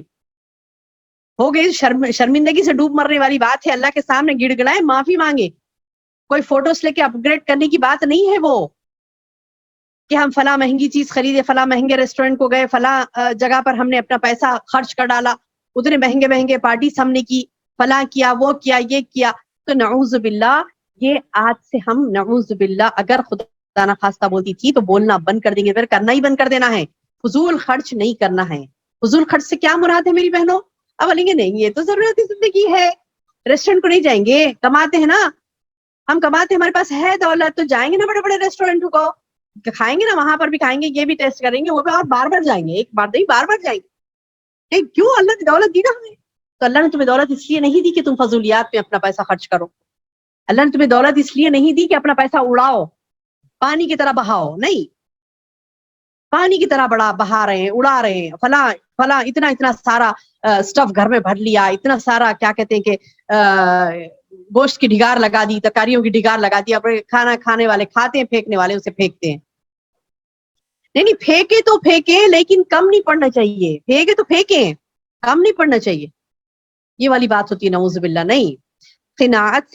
ہو گئی شرمندگی سے ڈوب مرنے والی بات ہے, اللہ کے سامنے گڑ گڑائے, معافی مانگے. کوئی فوٹوز لے کے اپ گریڈ کرنے کی بات نہیں ہے وہ, کہ ہم فلاں مہنگی چیز خریدے, فلاں مہنگے ریسٹورینٹ کو گئے, فلاں جگہ پر ہم نے اپنا پیسہ خرچ کر ڈالا, اتنے مہنگے مہنگے پارٹیز ہم نے کی, فلاں کیا, وہ کیا, یہ کیا. تو نعوذ باللہ یہ آج سے ہم نعوذ باللہ اگر خدا نہ خواستہ بولتی تھی تو بولنا بند کر دیں گے, پھر کرنا ہی بند کر دینا ہے. فضول خرچ نہیں کرنا ہے. فضول خرچ سے کیا مراد ہے میری بہنوں؟ اب بولیں گے نہیں یہ تو ضرورتی زندگی ہے, ریسٹورینٹ کو نہیں جائیں گے, کماتے ہیں نا ہم, کماتے ہیں, ہمارے پاس ہے دولت, تو جائیں گے نا بڑے بڑے ریسٹورینٹ کو, کھائیں گے نا, وہاں پر بھی کھائیں گے, یہ بھی ٹیسٹ کریں گے, وہ بھی, اور بار بار جائیں گے, ایک بار نہیں بار بار جائیں گے. کیوں؟ اللہ نے دولت دی نا ہمیں. تو اللہ نے تمہیں دولت اس لیے نہیں دی کہ تم فضولیات میں اپنا پیسہ خرچ کرو. اللہ نے تمہیں دولت اس لیے نہیں دی کہ اپنا پیسہ اڑاؤ, پانی کی طرح بہاؤ. نہیں, پانی کی طرح بہا رہے ہیں, اڑا رہے ہیں, فلاں فلاں اتنا سارا سٹف گھر میں بھر لیا, اتنا سارا کیا کہتے ہیں کہ گوشت کی ڈھگار لگا دی, ترکاریوں کی ڈھگار لگا دی, اب کھانا کھانے والے کھاتے ہیں, پھینکنے والے اسے پھینکتے ہیں. نہیں پھینکے تو پھینکے, لیکن کم نہیں پڑنا چاہیے. پھینکے تو پھینکے, کم نہیں پڑنا چاہیے. یہ والی بات ہوتی ہے نعوذ باللہ. نہیں, قناعت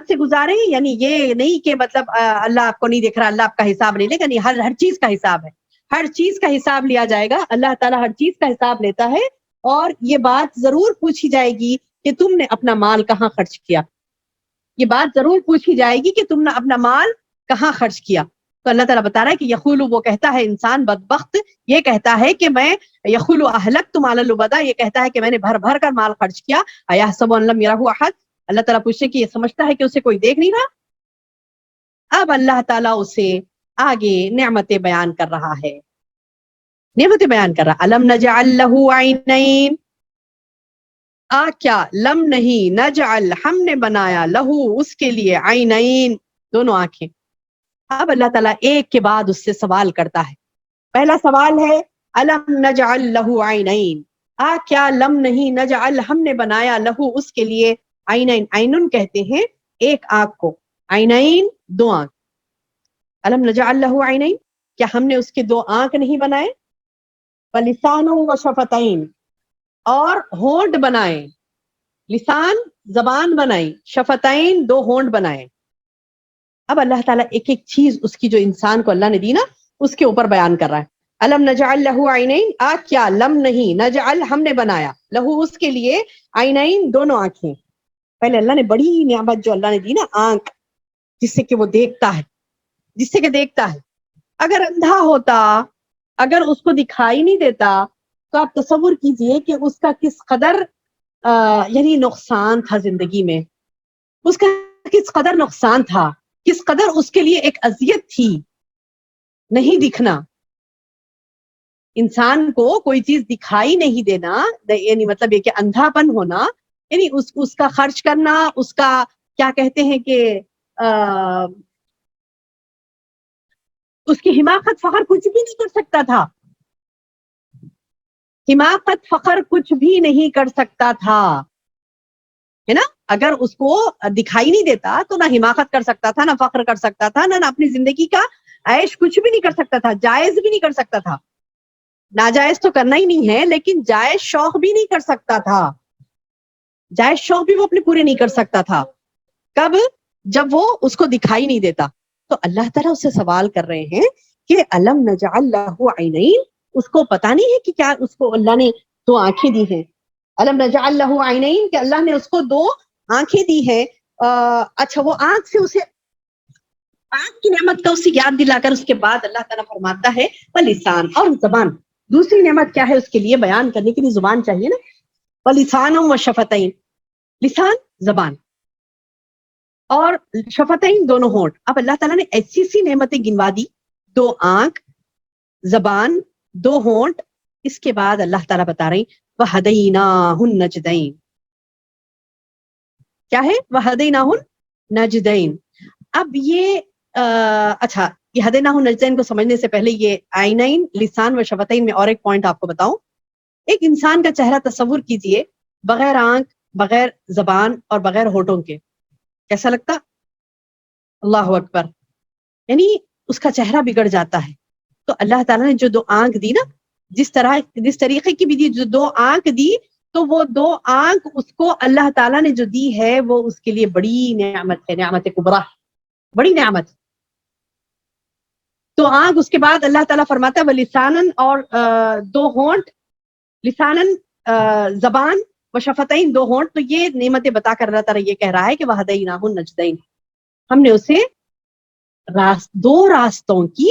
سے گزارے, یعنی یہ نہیں کہ مطلب اللہ آپ کو نہیں دیکھ رہا, اللہ آپ کا حساب نہیں لے گا. نہیں, ہر چیز کا حساب ہے, ہر چیز کا حساب لیا جائے گا. اللہ تعالیٰ ہر چیز کا حساب لیتا ہے, اور یہ بات ضرور پوچھی جائے گی کہ تم نے اپنا مال کہاں خرچ کیا. یہ بات ضرور پوچھی جائے گی کہ تم نے اپنا مال کہاں خرچ کیا. تو اللہ تعالیٰ بتا رہا ہے کہ یقول, وہ کہتا ہے انسان بدبخت, یہ کہتا ہے کہ میں یقول اہلکت مالا لبدا, یہ کہتا ہے کہ میں نے بھر بھر کر مال خرچ کیا. ایحسب ان لم یرہ احد, اللہ تعالیٰ پوچھے کہ یہ سمجھتا ہے کہ اسے کوئی دیکھ نہیں رہا. اب اللہ تعالیٰ اسے آگے نعمتیں بیان کر رہا ہے, نعمتیں بیان کر رہا. الم نجعل لہ عینین, کیا لم نہیں, نجعل ہم نے بنایا, لہو اس کے لیے, عینین دونوں آنکھیں. اب اللہ تعالیٰ ایک کے بعد اس سے سوال کرتا ہے. پہلا سوال ہے الم نجعل لہ عینین, کیا لم نہیں, نجعل ہم نے بنایا, لہو اس کے لیے, عینین, عینن کہتے ہیں ایک آنکھ کو, عینین دو آنکھ. الم نجعل لہ عینین, کیا ہم نے اس کے دو آنکھ نہیں بنائے, ولسان و شفتین, اور ہونٹ بنائے, لسان زبان بنائی, شفتین دو ہونٹ بنائے. اب اللہ تعالیٰ ایک ایک چیز اس کی جو انسان کو اللہ نے دی نا اس کے اوپر بیان کر رہا ہے. الم نجعل لہ عینین, کیا لم نہیں, نجعل ہم نے بنایا, لہو اس کے لیے, عینین دونوں آنکھیں. پہلے اللہ نے بڑی نعمت جو اللہ نے دی نا, آنکھ, جس سے کہ وہ دیکھتا ہے, جس سے کہ دیکھتا ہے. اگر اندھا ہوتا, اگر اس کو دکھائی نہیں دیتا, تو آپ تصور کیجئے کہ اس کا کس قدر یعنی نقصان تھا زندگی میں, اس کا کس قدر نقصان تھا, کس قدر اس کے لیے ایک اذیت تھی نہیں دکھنا. انسان کو کوئی چیز دکھائی نہیں دینا, یعنی مطلب یہ کہ اندھا پن ہونا, یعنی اس کا خرچ کرنا, اس کا کیا کہتے ہیں کہ اس کی حماقت فخر کچھ بھی نہیں کر سکتا تھا, حماقت فخر کچھ بھی نہیں کر سکتا تھا, ہے نا. اگر اس کو دکھائی نہیں دیتا تو نہ حماقت کر سکتا تھا, نہ فخر کر سکتا تھا, نہ اپنی زندگی کا عیش کچھ بھی نہیں کر سکتا تھا, جائز بھی نہیں کر سکتا تھا. ناجائز تو کرنا ہی نہیں ہے, لیکن جائز شوق بھی نہیں کر سکتا تھا, جائز شوق بھی وہ اپنے پورے نہیں کر سکتا تھا. کب؟ جب وہ اس کو دکھائی نہیں دیتا. تو اللہ تعالیٰ اس سے سوال کر رہے ہیں کہ الم نجعل لہ عینین, اس کو پتا نہیں ہے کہ کیا اس کو اللہ نے دو آنکھیں دی ہیں. الم نجعل لہ عینین, کہ اللہ نے اس کو دو آنکھیں دی ہیں. اچھا, وہ آنکھ سے اسے آنکھ کی نعمت کا اسے یاد دلا کر اس کے بعد اللہ تعالیٰ فرماتا ہے ولسان, اور زبان. دوسری نعمت کیا ہے اس کے لیے بیان کرنے کے لیے زبان چاہیے نا, ولسان و شفتین, لسان زبان, اور شفتین دونوں ہونٹ. اب اللہ تعالیٰ نے ایسی سی نعمتیں گنوا دی, دو آنکھ, زبان, دو ہونٹ. اس کے بعد اللہ تعالیٰ بتا رہی وَهَدَيْنَاهُ النَّجْدَيْنِ. کیا ہے؟ وَهَدَيْنَاهُ النَّجْدَيْنِ. اب یہ اچھا، یہ ہدیناہ النجدین کو سمجھنے سے پہلے یہ عینین، لسان و شفتین میں اور ایک پوائنٹ آپ کو بتاؤں. ایک انسان کا چہرہ تصور کیجئے بغیر آنکھ، بغیر زبان اور بغیر ہونٹوں کے، کیسا لگتا؟ اللہ اکبر. یعنی اس کا چہرہ بگڑ جاتا ہے. تو اللہ تعالیٰ نے جو دو آنکھ دی نا، جس طریقے کی بھی دی، جو دو آنکھ دی، تو وہ دو آنکھ اس کو اللہ تعالیٰ نے جو دی ہے وہ اس کے لیے بڑی نعمت ہے، نعمت کبریٰ، بڑی نعمت. تو آنکھ، اس کے بعد اللہ تعالیٰ فرماتا ہے وہ لسانن، اور دو ہونٹ، لسانن زبان، و شفتین دو ہونٹ. تو یہ نعمتیں بتا کر اللہ تعالیٰ یہ کہہ رہا ہے کہ وہدیناہ النجدین، ہم نے اسے دو راستوں کی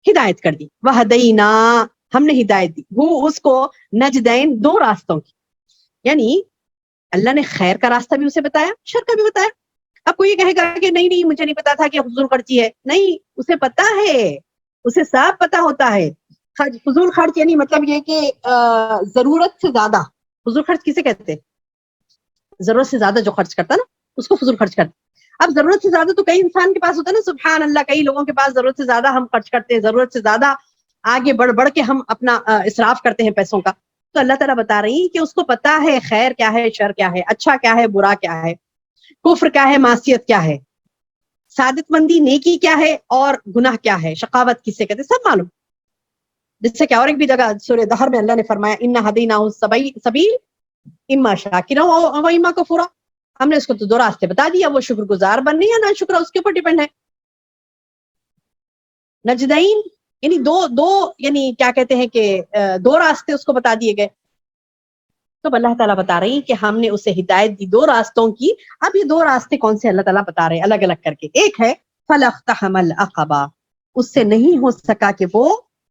ہدایت کر دی. وہدینا، ہم نے ہدایت دی، وہ اس کو نجدین، دو راستوں کی. یعنی اللہ نے خیر کا راستہ بھی اسے بتایا، شر کا بھی بتایا. اب کوئی یہ کہے گا کہ نہیں نہیں مجھے نہیں پتا تھا کہ فضول خرچی ہے. نہیں، اسے پتا ہے، اسے صاف پتا ہوتا ہے. فضول خرچ یعنی مطلب یہ کہ ضرورت سے زیادہ. فضول خرچ کسے کہتے ہیں؟ ضرورت سے زیادہ جو خرچ کرتا نا اس کو فضول خرچ کرتا. اب ضرورت سے زیادہ تو کئی انسان کے پاس ہوتا ہے نا، سبحان اللہ، کئی لوگوں کے پاس ضرورت سے زیادہ ہم خرچ کرتے ہیں، ضرورت سے زیادہ آگے بڑھ کے ہم اپنا اسراف کرتے ہیں پیسوں کا. تو اللہ تعالیٰ بتا رہی ہیں کہ اس کو پتا ہے خیر کیا ہے، شر کیا ہے، اچھا کیا ہے، برا کیا ہے، کفر کیا ہے، معصیت کیا ہے، سعادت مندی نیکی کیا ہے، اور گناہ کیا ہے، شقاوت کسے کہتے، سب معلوم. جس سے کہ اور ایک بھی جگہ سورہ دہر میں اللہ نے فرمایا اِنَّ هَدَيْنَاهُ السَّبِيلَ اِمَّا شَاكِرًا وَإِمَّا كَفُورًا. ہم نے اس کو تو دو راستے بتا دیا، وہ شکر گزار بننے یا نہ شکر، اس کے اوپر ڈیپینڈ ہے. نجدین یعنی دو یعنی کیا کہتے ہیں کہ دو راستے اس کو بتا دیے گئے. تو اللہ تعالیٰ بتا رہی کہ ہم نے اسے ہدایت دی دو راستوں کی. اب یہ دو راستے کون سے اللہ تعالیٰ بتا رہے ہیں الگ الگ کر کے. ایک ہے فَلَاقْتَحَمَ الْعَقَبَةَ، اس سے نہیں ہو سکا کہ وہ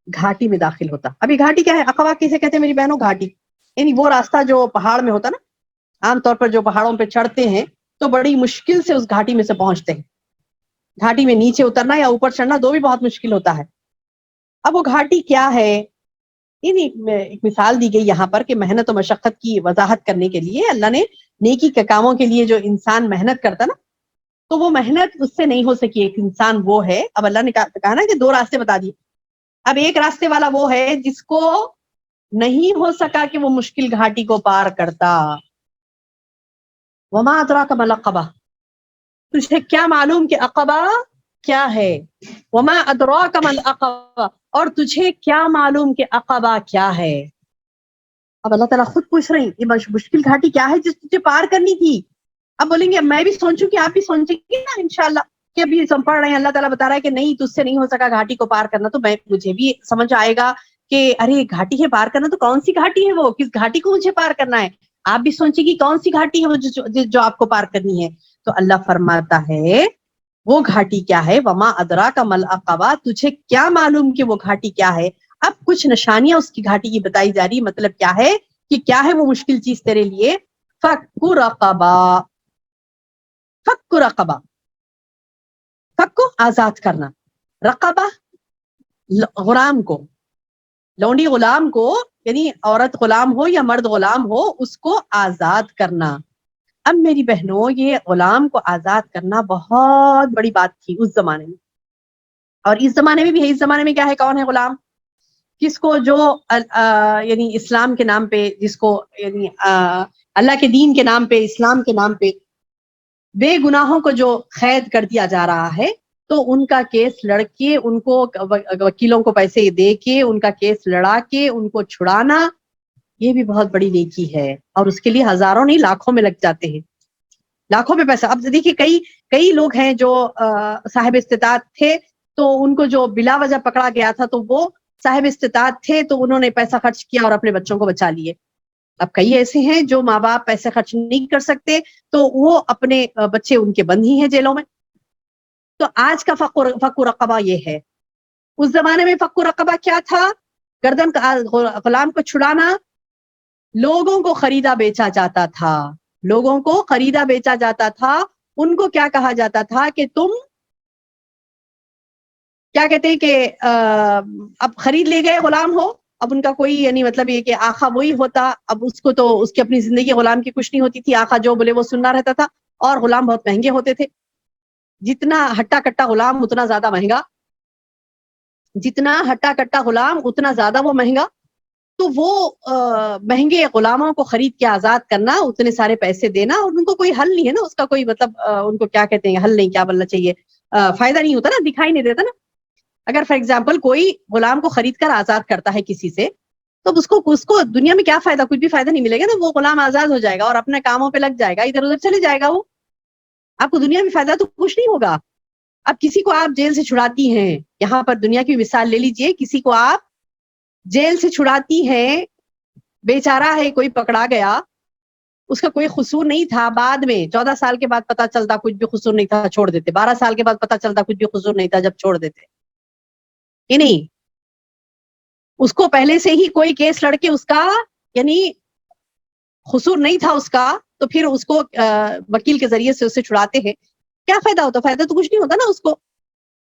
گھاٹی میں داخل ہوتا. ابھی گھاٹی کیا ہے؟ عقبہ کسے کہتے ہیں میری بہنوں؟ گھاٹی یعنی وہ راستہ جو پہاڑ میں ہوتا نا. عام طور پر جو پہاڑوں پہ چڑھتے ہیں تو بڑی مشکل سے اس گھاٹی میں سے پہنچتے ہیں. گھاٹی میں نیچے اترنا یا اوپر چڑھنا دو بھی بہت مشکل ہوتا ہے. اب وہ گھاٹی کیا ہے؟ ایک مثال دی گئی یہاں پر کہ محنت و مشقت کی وضاحت کرنے کے لیے اللہ نے نیکی کے کاموں کے لیے جو انسان محنت کرتا نا، تو وہ محنت اس سے نہیں ہو سکی. ایک انسان وہ ہے، اب اللہ نے کہا نا کہ دو راستے بتا دیے. اب ایک راستے والا وہ ہے جس کو نہیں ہو سکا کہ وہ مشکل گھاٹی کو پار کرتا. وما ادراک ما العقبہ، تجھے کیا معلوم کہ عقبہ کیا ہے؟ وما ادراک ما العقبہ، اور تجھے کیا معلوم کہ عقبہ کیا ہے؟ اب اللہ تعالیٰ خود پوچھ رہی یہ مشکل گھاٹی کیا ہے جس تجھے پار کرنی تھی. اب بولیں گے میں بھی سوچوں کہ آپ بھی سوچیں گے نا انشاءاللہ کہ ابھی ہم پڑھ رہے ہیں اللہ تعالیٰ بتا رہا ہے کہ نہیں تجھ سے نہیں ہو سکا گھاٹی کو پار کرنا. تو مجھے بھی سمجھ آئے گا کہ ارے گھاٹی ہے پار کرنا، تو کون سی گھاٹی ہے وہ، کس گھاٹی کو مجھے پار کرنا ہے. آپ بھی سوچیں گی کون سی گھاٹی ہے وہ جو آپ کو پار کرنی ہے. تو اللہ فرماتا ہے وہ گھاٹی کیا ہے؟ وما ادراک ما العقبہ، تجھے کیا معلوم کہ وہ گھاٹی کیا ہے. اب کچھ نشانیاں اس کی گھاٹی کی بتائی جا رہی. مطلب کیا ہے کہ کیا ہے وہ مشکل چیز تیرے لیے؟ فک رقبہ، فک رقبہ، فک کو آزاد کرنا، رقبہ غلام کو، لونڈی غلام کو، یعنی عورت غلام ہو یا مرد غلام ہو اس کو آزاد کرنا. اب میری بہنوں یہ غلام کو آزاد کرنا بہت بڑی بات تھی اس زمانے میں، اور اس زمانے میں بھی ہے. اس زمانے میں کیا ہے؟ کون ہے غلام؟ کس کو جو یعنی اسلام کے نام پہ، جس کو یعنی اللہ کے دین کے نام پہ، اسلام کے نام پہ بے گناہوں کو جو قید کر دیا جا رہا ہے، تو ان کا کیس لڑ کے، ان کو وکیلوں کو پیسے دے کے ان کا کیس لڑا کے ان کو چھڑانا، یہ بھی بہت بڑی نیکی ہے. اور اس کے لیے ہزاروں نہیں لاکھوں میں لگ جاتے ہیں، لاکھوں میں پیسہ. اب دیکھیے کئی لوگ ہیں جو صاحب استطاعت تھے تو ان کو جو بلا وجہ پکڑا گیا تھا تو وہ صاحب استطاعت تھے تو انہوں نے پیسہ خرچ کیا اور اپنے بچوں کو بچا لیے. اب کئی ایسے ہیں جو ماں باپ پیسے خرچ نہیں کر سکتے تو وہ اپنے بچے ان کے بند ہی ہیں جیلوں میں. تو آج کا فک رقبہ یہ ہے. اس زمانے میں فک رقبہ کیا تھا؟ گردن غلام کو چھڑانا. لوگوں کو خریدا بیچا جاتا تھا، لوگوں کو خریدا بیچا جاتا تھا. ان کو کیا کہا جاتا تھا کہ تم کیا کہتے ہیں کہ اب خرید لے گئے غلام ہو, اب ان کا کوئی یعنی مطلب یہ کہ آقا وہی ہوتا, اب اس کو تو اس کی اپنی زندگی غلام کی کچھ نہیں ہوتی تھی, آقا جو بولے وہ سننا رہتا تھا, اور غلام بہت مہنگے ہوتے تھے, جتنا ہٹا کٹا غلام اتنا زیادہ مہنگا, جتنا ہٹا کٹا غلام اتنا زیادہ وہ مہنگا. تو وہ مہنگے غلاموں کو خرید کے آزاد کرنا, اتنے سارے پیسے دینا, اور ان کو کوئی حل نہیں ہے نا اس کا, کوئی مطلب ان کو کیا کہتے ہیں حل نہیں, کیا بولنا چاہیے, فائدہ نہیں ہوتا نا, دکھائی نہیں دیتا نا. اگر فار ایگزامپل کوئی غلام کو خرید کر آزاد کرتا ہے کسی سے, تو اس کو دنیا میں کیا فائدہ, کچھ بھی فائدہ نہیں ملے گا نا. وہ غلام آزاد ہو جائے گا اور اپنے کاموں پہ لگ جائے گا, ادھر ادھر چلے جائے گا, وہ آپ کو دنیا میں فائدہ تو کچھ نہیں ہوگا. اب کسی کو آپ جیل سے چھڑاتی ہیں, یہاں پر دنیا کی مثال لے لیجئے, کسی کو آپ جیل سے چھڑاتی ہیں, بیچارہ ہے, کوئی پکڑا گیا, اس کا کوئی قصور نہیں تھا, بعد میں 14 سال کے بعد پتا چلتا کچھ بھی قصور نہیں تھا, چھوڑ دیتے. 12 سال کے بعد پتا چلتا کچھ بھی قصور نہیں تھا, جب چھوڑ دیتے. نہیں, اس کو پہلے سے ہی کوئی کیس لڑ کے اس کا یعنی قصور نہیں تھا اس کا, تو پھر اس کو وکیل کے ذریعے سے اسے چھڑاتے ہیں. کیا فائدہ ہوتا, فائدہ تو کچھ نہیں ہوتا نا اس کو,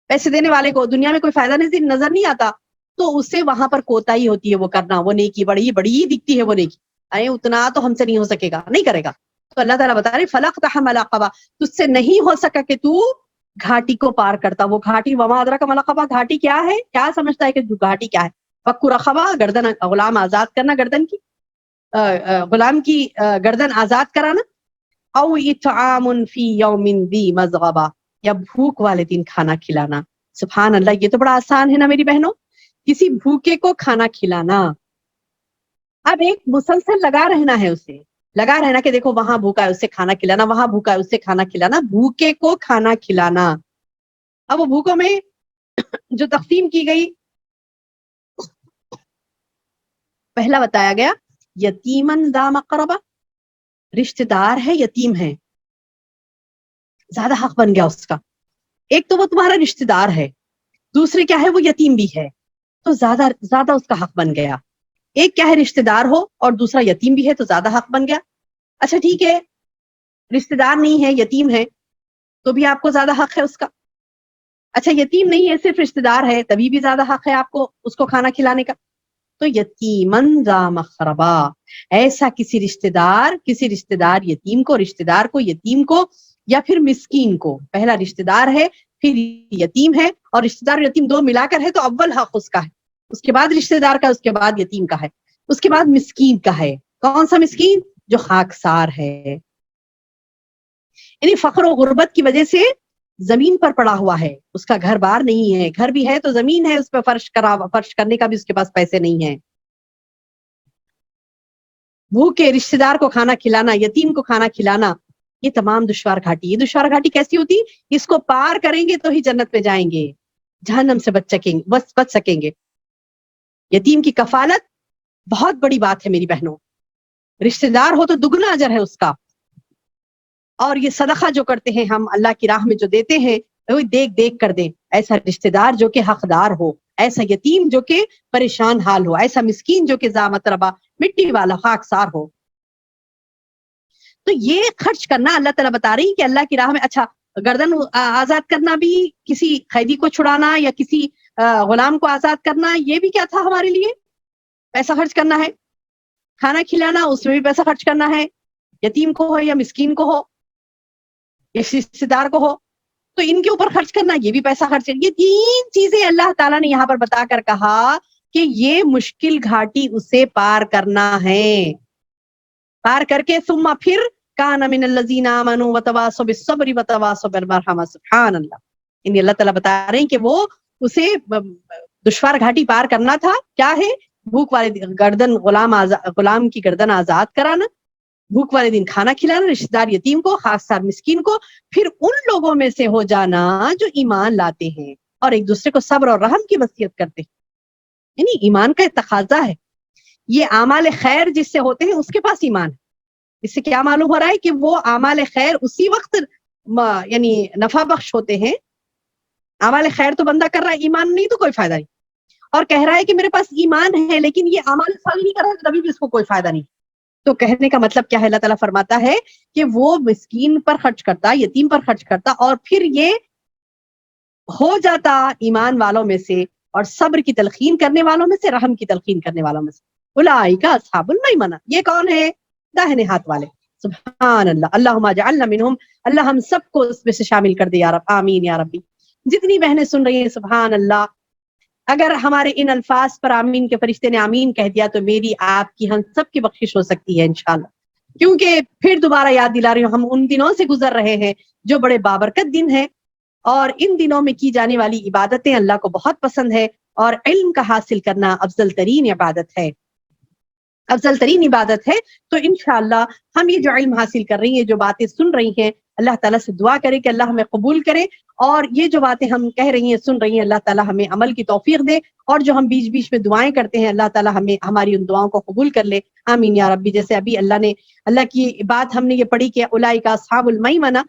پیسے دینے والے کو دنیا میں کوئی فائدہ نظر نہیں آتا. تو اس سے وہاں پر کوتاہی ہوتی ہے وہ کرنا, وہ نیکی بڑی بڑی دکھتی ہے, وہ نیکی ارے اتنا تو ہم سے نہیں ہو سکے گا, نہیں کرے گا. تو اللہ تعالیٰ بتا رہے فلقتحم العقبہ, تجھ سے نہیں ہو سکا کہ تو گھاٹی کو پار کرتا. وہ گھاٹی, وما ادراک ما العقبہ, گھاٹی کیا ہے, کیا سمجھتا ہے کہ گھاٹی کیا ہے؟ فک رقبہ, گردن, غلام آزاد کرنا, گردن کی غلام کی گردن آزاد کرانا. او اطعام فی یوم ذی مزغبہ, یا بھوک والے دن کھانا کھلانا. سبحان اللہ, یہ تو بڑا آسان ہے نا میری بہنوں, کسی بھوکے کو کھانا کھلانا. اب ایک مسلسل لگا رہنا ہے, اسے لگا رہنا کہ دیکھو وہاں بھوکا ہے اس سے کھانا کھلانا, وہاں بھوکا ہے اس سے کھانا کھلانا, بھوکے کو کھانا کھلانا. اب وہ بھوکوں میں جو تقسیم کی گئی, پہلا بتایا گیا یتیمن ذا مقربہ, رشتہ دار ہے, یتیم ہے, زیادہ حق بن گیا اس کا. ایک تو وہ تمہارا رشتہ دار ہے, دوسرے کیا ہے وہ یتیم بھی ہے, تو زیادہ اس کا حق بن گیا. ایک کیا ہے رشتہ دار ہو اور دوسرا یتیم بھی ہے, تو زیادہ حق بن گیا. اچھا ٹھیک ہے, رشتہ دار نہیں ہے, یتیم ہے, تو بھی آپ کو زیادہ حق ہے اس کا. اچھا یتیم نہیں ہے, صرف رشتہ دار ہے, تبھی بھی زیادہ حق ہے آپ کو اس کو کھانا کھلانے کا. تو یتیمن ذا مقربہ, ایسا کسی رشتہ دار یتیم کو, رشتہ دار کو یتیم کو, یا پھر مسکین کو. پہلا رشتہ دار ہے, پھر یتیم ہے, اور رشتہ دار یتیم دو ملا کر ہے, تو اول حق اس کا ہے, اس کے بعد رشتہ دار کا, اس کے بعد یتیم کا ہے, اس کے بعد مسکین کا ہے. کون سا مسکین؟ جو خاکسار ہے, یعنی فقر و غربت کی وجہ سے زمین پر پڑا ہوا ہے, اس کا گھر بار نہیں ہے, گھر بھی ہے تو زمین ہے, اس پہ فرش کرنے کا بھی اس کے پاس پیسے نہیں ہیں. بھوکے رشتہ دار کو کھانا کھلانا, یتیم کو کھانا کھلانا, یہ تمام دشوار گھاٹی. یہ دشوار گھاٹی کیسی ہوتی؟ اس کو پار کریں گے تو ہی جنت میں جائیں گے, جہنم سے بچ سکیں گے. یتیم کی کفالت بہت بڑی بات ہے میری بہنوں. رشتہ دار ہو تو دگنا اجر ہے اس کا. اور یہ صدقہ جو کرتے ہیں ہم اللہ کی راہ میں جو دیتے ہیں, وہ دیکھ کر دیں. ایسا رشتہ دار جو کہ حقدار ہو, ایسا یتیم جو کہ پریشان حال ہو, ایسا مسکین جو کہ ذا متربہ, مٹی والا, خاکسار ہو. تو یہ خرچ کرنا, اللہ تعالیٰ بتا رہی کہ اللہ کی راہ میں. اچھا گردن آزاد کرنا بھی, کسی قیدی کو چھڑانا یا کسی غلام کو آزاد کرنا, یہ بھی کیا تھا ہمارے لیے؟ پیسہ خرچ کرنا ہے. کھانا کھلانا, اس میں بھی پیسہ خرچ کرنا ہے, یتیم کو ہو یا مسکین کو ہو یا رشتہ دار کو ہو, تو ان کے اوپر خرچ کرنا, یہ بھی پیسہ خرچ. یہ 3 چیزیں اللہ تعالیٰ نے یہاں پر بتا کر کہا کہ یہ مشکل گھاٹی اسے پار کرنا ہے. پار کر کے ثم پھر کان من الذین آمنوا وتواصوا بالصبر وتواصوا بالمرحمہ. سبحان اللہ, یعنی اللہ تعالیٰ بتا رہے ہیں کہ وہ اسے دشوار گھاٹی پار کرنا تھا. کیا ہے؟ بھوک والے گردن, غلام کی گردن آزاد کرانا, بھوک والے دن کھانا کھلانا, رشتہ دار یتیم کو, خاکسار مسکین کو, پھر ان لوگوں میں سے ہو جانا جو ایمان لاتے ہیں اور ایک دوسرے کو صبر اور رحم کی وصیت کرتے ہیں. یعنی ایمان کا تقاضا ہے. یہ اعمال خیر جس سے ہوتے ہیں اس کے پاس ایمان ہے. اس سے کیا معلوم ہو رہا ہے کہ وہ اعمال خیر اسی وقت یعنی نفع بخش ہوتے ہیں. اعمال خیر تو بندہ کر رہا ہے, ایمان نہیں تو کوئی فائدہ نہیں. اور کہہ رہا ہے کہ میرے پاس ایمان ہے لیکن یہ اعمال صالح نہیں کر رہا, تبھی بھی اس کو کوئی فائدہ نہیں. تو کہنے کا مطلب کیا ہے؟ اللہ تعالیٰ فرماتا ہے کہ وہ مسکین پر خرچ کرتا, یتیم پر خرچ کرتا, اور پھر یہ ہو جاتا ایمان والوں میں سے اور صبر کی تلقین کرنے والوں میں سے، رحم کی تلقین کرنے والوں میں سے۔ اولئک اصحاب المیمنہ، یہ کون ہے؟ داہنے ہاتھ والے۔ سبحان اللہ، اللہم اجعلنا منہم، اللہ ہم سب کو اس میں سے شامل کر دے یا رب، آمین یا ربی۔ جتنی بہنیں سن رہی ہیں سبحان اللہ، اگر ہمارے ان الفاظ پر آمین کے فرشتے نے آمین کہہ دیا تو میری آپ کی ہم سب کی بخشش ہو سکتی ہے انشاءاللہ۔ کیونکہ پھر دوبارہ یاد دلا رہی ہوں، ہم ان دنوں سے گزر رہے ہیں جو بڑے بابرکت دن ہیں، اور ان دنوں میں کی جانے والی عبادتیں اللہ کو بہت پسند ہے، اور علم کا حاصل کرنا افضل ترین عبادت ہے، افضل ترین عبادت ہے۔ تو انشاءاللہ ہم یہ جو علم حاصل کر رہی ہیں، جو باتیں سن رہی ہیں، اللہ تعالیٰ سے دعا کرے کہ اللہ ہمیں قبول کرے، اور یہ جو باتیں ہم کہہ رہی ہیں سن رہی ہیں، اللہ تعالیٰ ہمیں عمل کی توفیق دے، اور جو ہم بیچ بیچ میں دعائیں کرتے ہیں اللہ تعالیٰ ہمیں ہماری ان دعاؤں کو قبول کر لے، آمین یا ربی۔ جیسے ابھی اللہ کی بات ہم نے یہ پڑھی کہ اولئک اصحاب المیمنہ،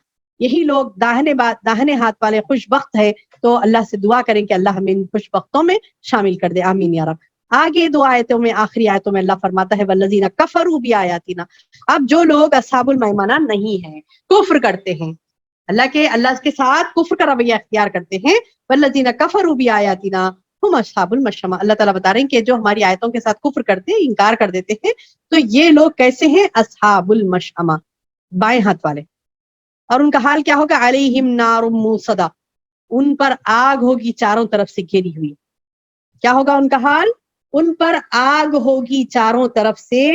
یہی لوگ داہنے ہاتھ والے خوش بخت ہے، تو اللہ سے دعا کریں کہ اللہ ہمیں ان خوش بختوں میں شامل کر دے، آمین یا رب۔ آگے دو آیتوں میں، آخری آیتوں میں اللہ فرماتا ہے والذین کفروا بآیاتنا، اب جو لوگ اصحاب المیمنہ نہیں ہیں، کفر کرتے ہیں، اللہ کے ساتھ کفر کا رویہ اختیار کرتے ہیں، والذین کفروا بآیاتنا ہم اصحاب المشأمہ، اللہ تعالیٰ بتا رہے ہیں کہ جو ہماری آیتوں کے ساتھ کفر کرتے ہیں، انکار کر دیتے ہیں، تو یہ لوگ کیسے ہیں؟ اصحاب المشأمہ، بائیں ہاتھ والے، اور ان کا حال کیا ہوگا؟ علیہم نار موصدہ، ان پر آگ ہوگی چاروں طرف سے گھیری ہوئی۔ کیا ہوگا ان کا حال؟ ان پر آگ ہوگی چاروں طرف سے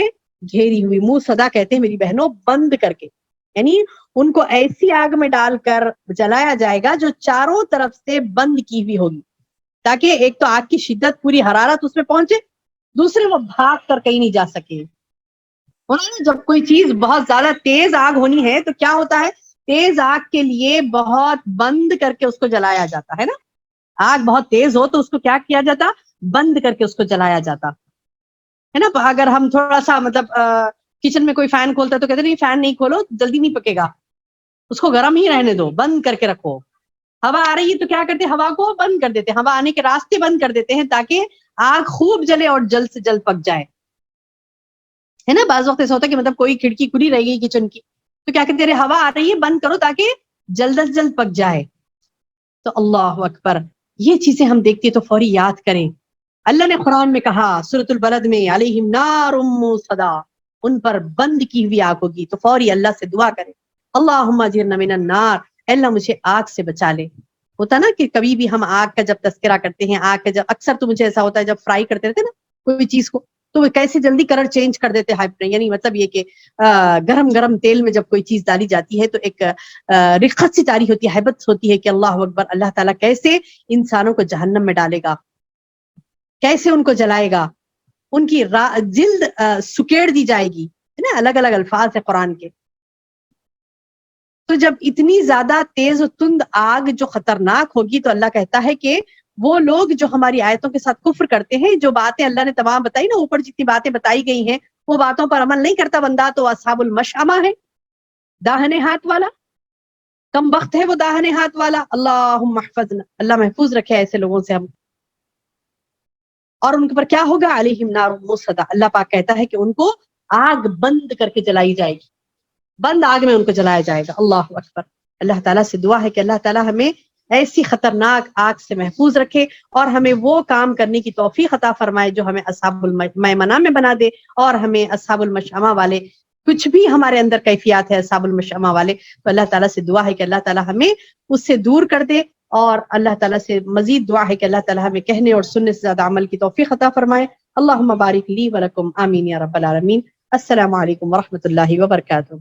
گھیری ہوئی، موصدہ کہتے ہیں میری بہنوں بند کر کے، یعنی ان کو ایسی آگ میں ڈال کر جلایا جائے گا جو چاروں طرف سے بند کی ہوئی ہوگی، تاکہ ایک تو آگ کی شدت، پوری حرارت اس میں پہنچے، دوسرے وہ بھاگ کر کہیں نہیں جا سکے۔ جب کوئی چیز بہت زیادہ تیز آگ ہونی ہے تو کیا ہوتا ہے؟ تیز آگ کے لیے بہت بند کر کے اس کو جلایا جاتا ہے نا، آگ بہت تیز ہو تو اس کو کیا کیا جاتا؟ بند کر کے اس کو جلایا جاتا ہے نا۔ اگر ہم تھوڑا سا کچن میں کوئی فین کھولتا ہے تو کہتے ہیں نہیں فین نہیں کھولو، جلدی نہیں پکے گا، اس کو گرم ہی رہنے دو، بند کر کے رکھو۔ ہوا آ رہی ہے تو کیا کرتے ہیں؟ ہوا کو بند کر دیتے ہیں، ہوا آنے کے راستے بند کر دیتے ہیں تاکہ آگ خوب جلے اور جلد سے جلد پک جائے، ہے نا۔ بعض وقت ایسا ہوتا ہے کہ کوئی کھڑکی کھلی رہ گئی کچن کی تو کیا کہتے ہیں؟ ہوا آ رہی ہے بند کرو تاکہ جلد از جلد پک جائے۔ تو اللہ اکبر، یہ چیزیں ہم دیکھتے تو فوری یاد کریں۔ اللہ نے قرآن میں کہا سورۃ البلد میں علیہم نار موصدہ، ان پر بند کی ہوئی آگ ہوگی، تو فوری اللہ سے دعا کریں اللہم اجرنا من النار، اللہ مجھے آگ سے بچا لے۔ ہوتا نا کہ کبھی بھی ہم آگ کا جب تذکرہ کرتے ہیں، آگ کا جب اکثر تو مجھے ایسا ہوتا ہے جب فرائی کرتے رہتے نا کوئی چیز کو، تو وہ کیسے جلدی کلر چینج کر دیتے ہیں، یعنی مطلب یہ کہ گرم گرم تیل میں جب کوئی چیز ڈالی جاتی ہے تو ایک رقت سی تاری ہوتی ہے، ہیبت ہوتی ہے کہ اللہ اکبر، اللہ تعالیٰ کیسے انسانوں کو جہنم میں ڈالے گا، کیسے ان کو جلائے گا، ان کی جلد سکیڑ دی جائے گی، ہے نا، الگ الگ الفاظ ہے قرآن کے۔ تو جب اتنی زیادہ تیز و تند آگ جو خطرناک ہوگی تو اللہ کہتا ہے کہ وہ لوگ جو ہماری آیتوں کے ساتھ کفر کرتے ہیں، جو باتیں اللہ نے تمام بتائی نا، اوپر جتنی باتیں بتائی گئی ہیں وہ باتوں پر عمل نہیں کرتا بندہ، تو اصحاب المشأمہ ہے، داہنے ہاتھ والا، کم بخت ہے وہ داہنے ہاتھ والا۔ اللہم احفظنا، اللہ محفوظ رکھے ایسے لوگوں سے ہم۔ اور ان کے پر کیا ہوگا؟ علیہم نار موصدہ، اللہ پاک کہتا ہے کہ ان کو آگ بند کر کے جلائی جائے گی، بند آگ میں ان کو جلایا جائے گا۔ اللہ اکبر، اللہ تعالیٰ سے دعا ہے کہ اللہ تعالیٰ ہمیں ایسی خطرناک آگ سے محفوظ رکھے اور ہمیں وہ کام کرنے کی توفیق عطا فرمائے جو ہمیں اصحاب المیمنہ میں بنا دے، اور ہمیں اصحاب المشأمہ والے کچھ بھی ہمارے اندر کیفیات ہے اصحاب المشأمہ والے، تو اللہ تعالیٰ سے دعا ہے کہ اللہ تعالیٰ ہمیں اس سے دور کر دے، اور اللہ تعالیٰ سے مزید دعا ہے کہ اللہ تعالیٰ ہمیں کہنے اور سننے سے زیادہ عمل کی توفیق عطا فرمائے۔ اللہم بارک لی ولکم، آمین یا رب العالمین۔ السلام علیکم ورحمۃ اللہ وبرکاتہ۔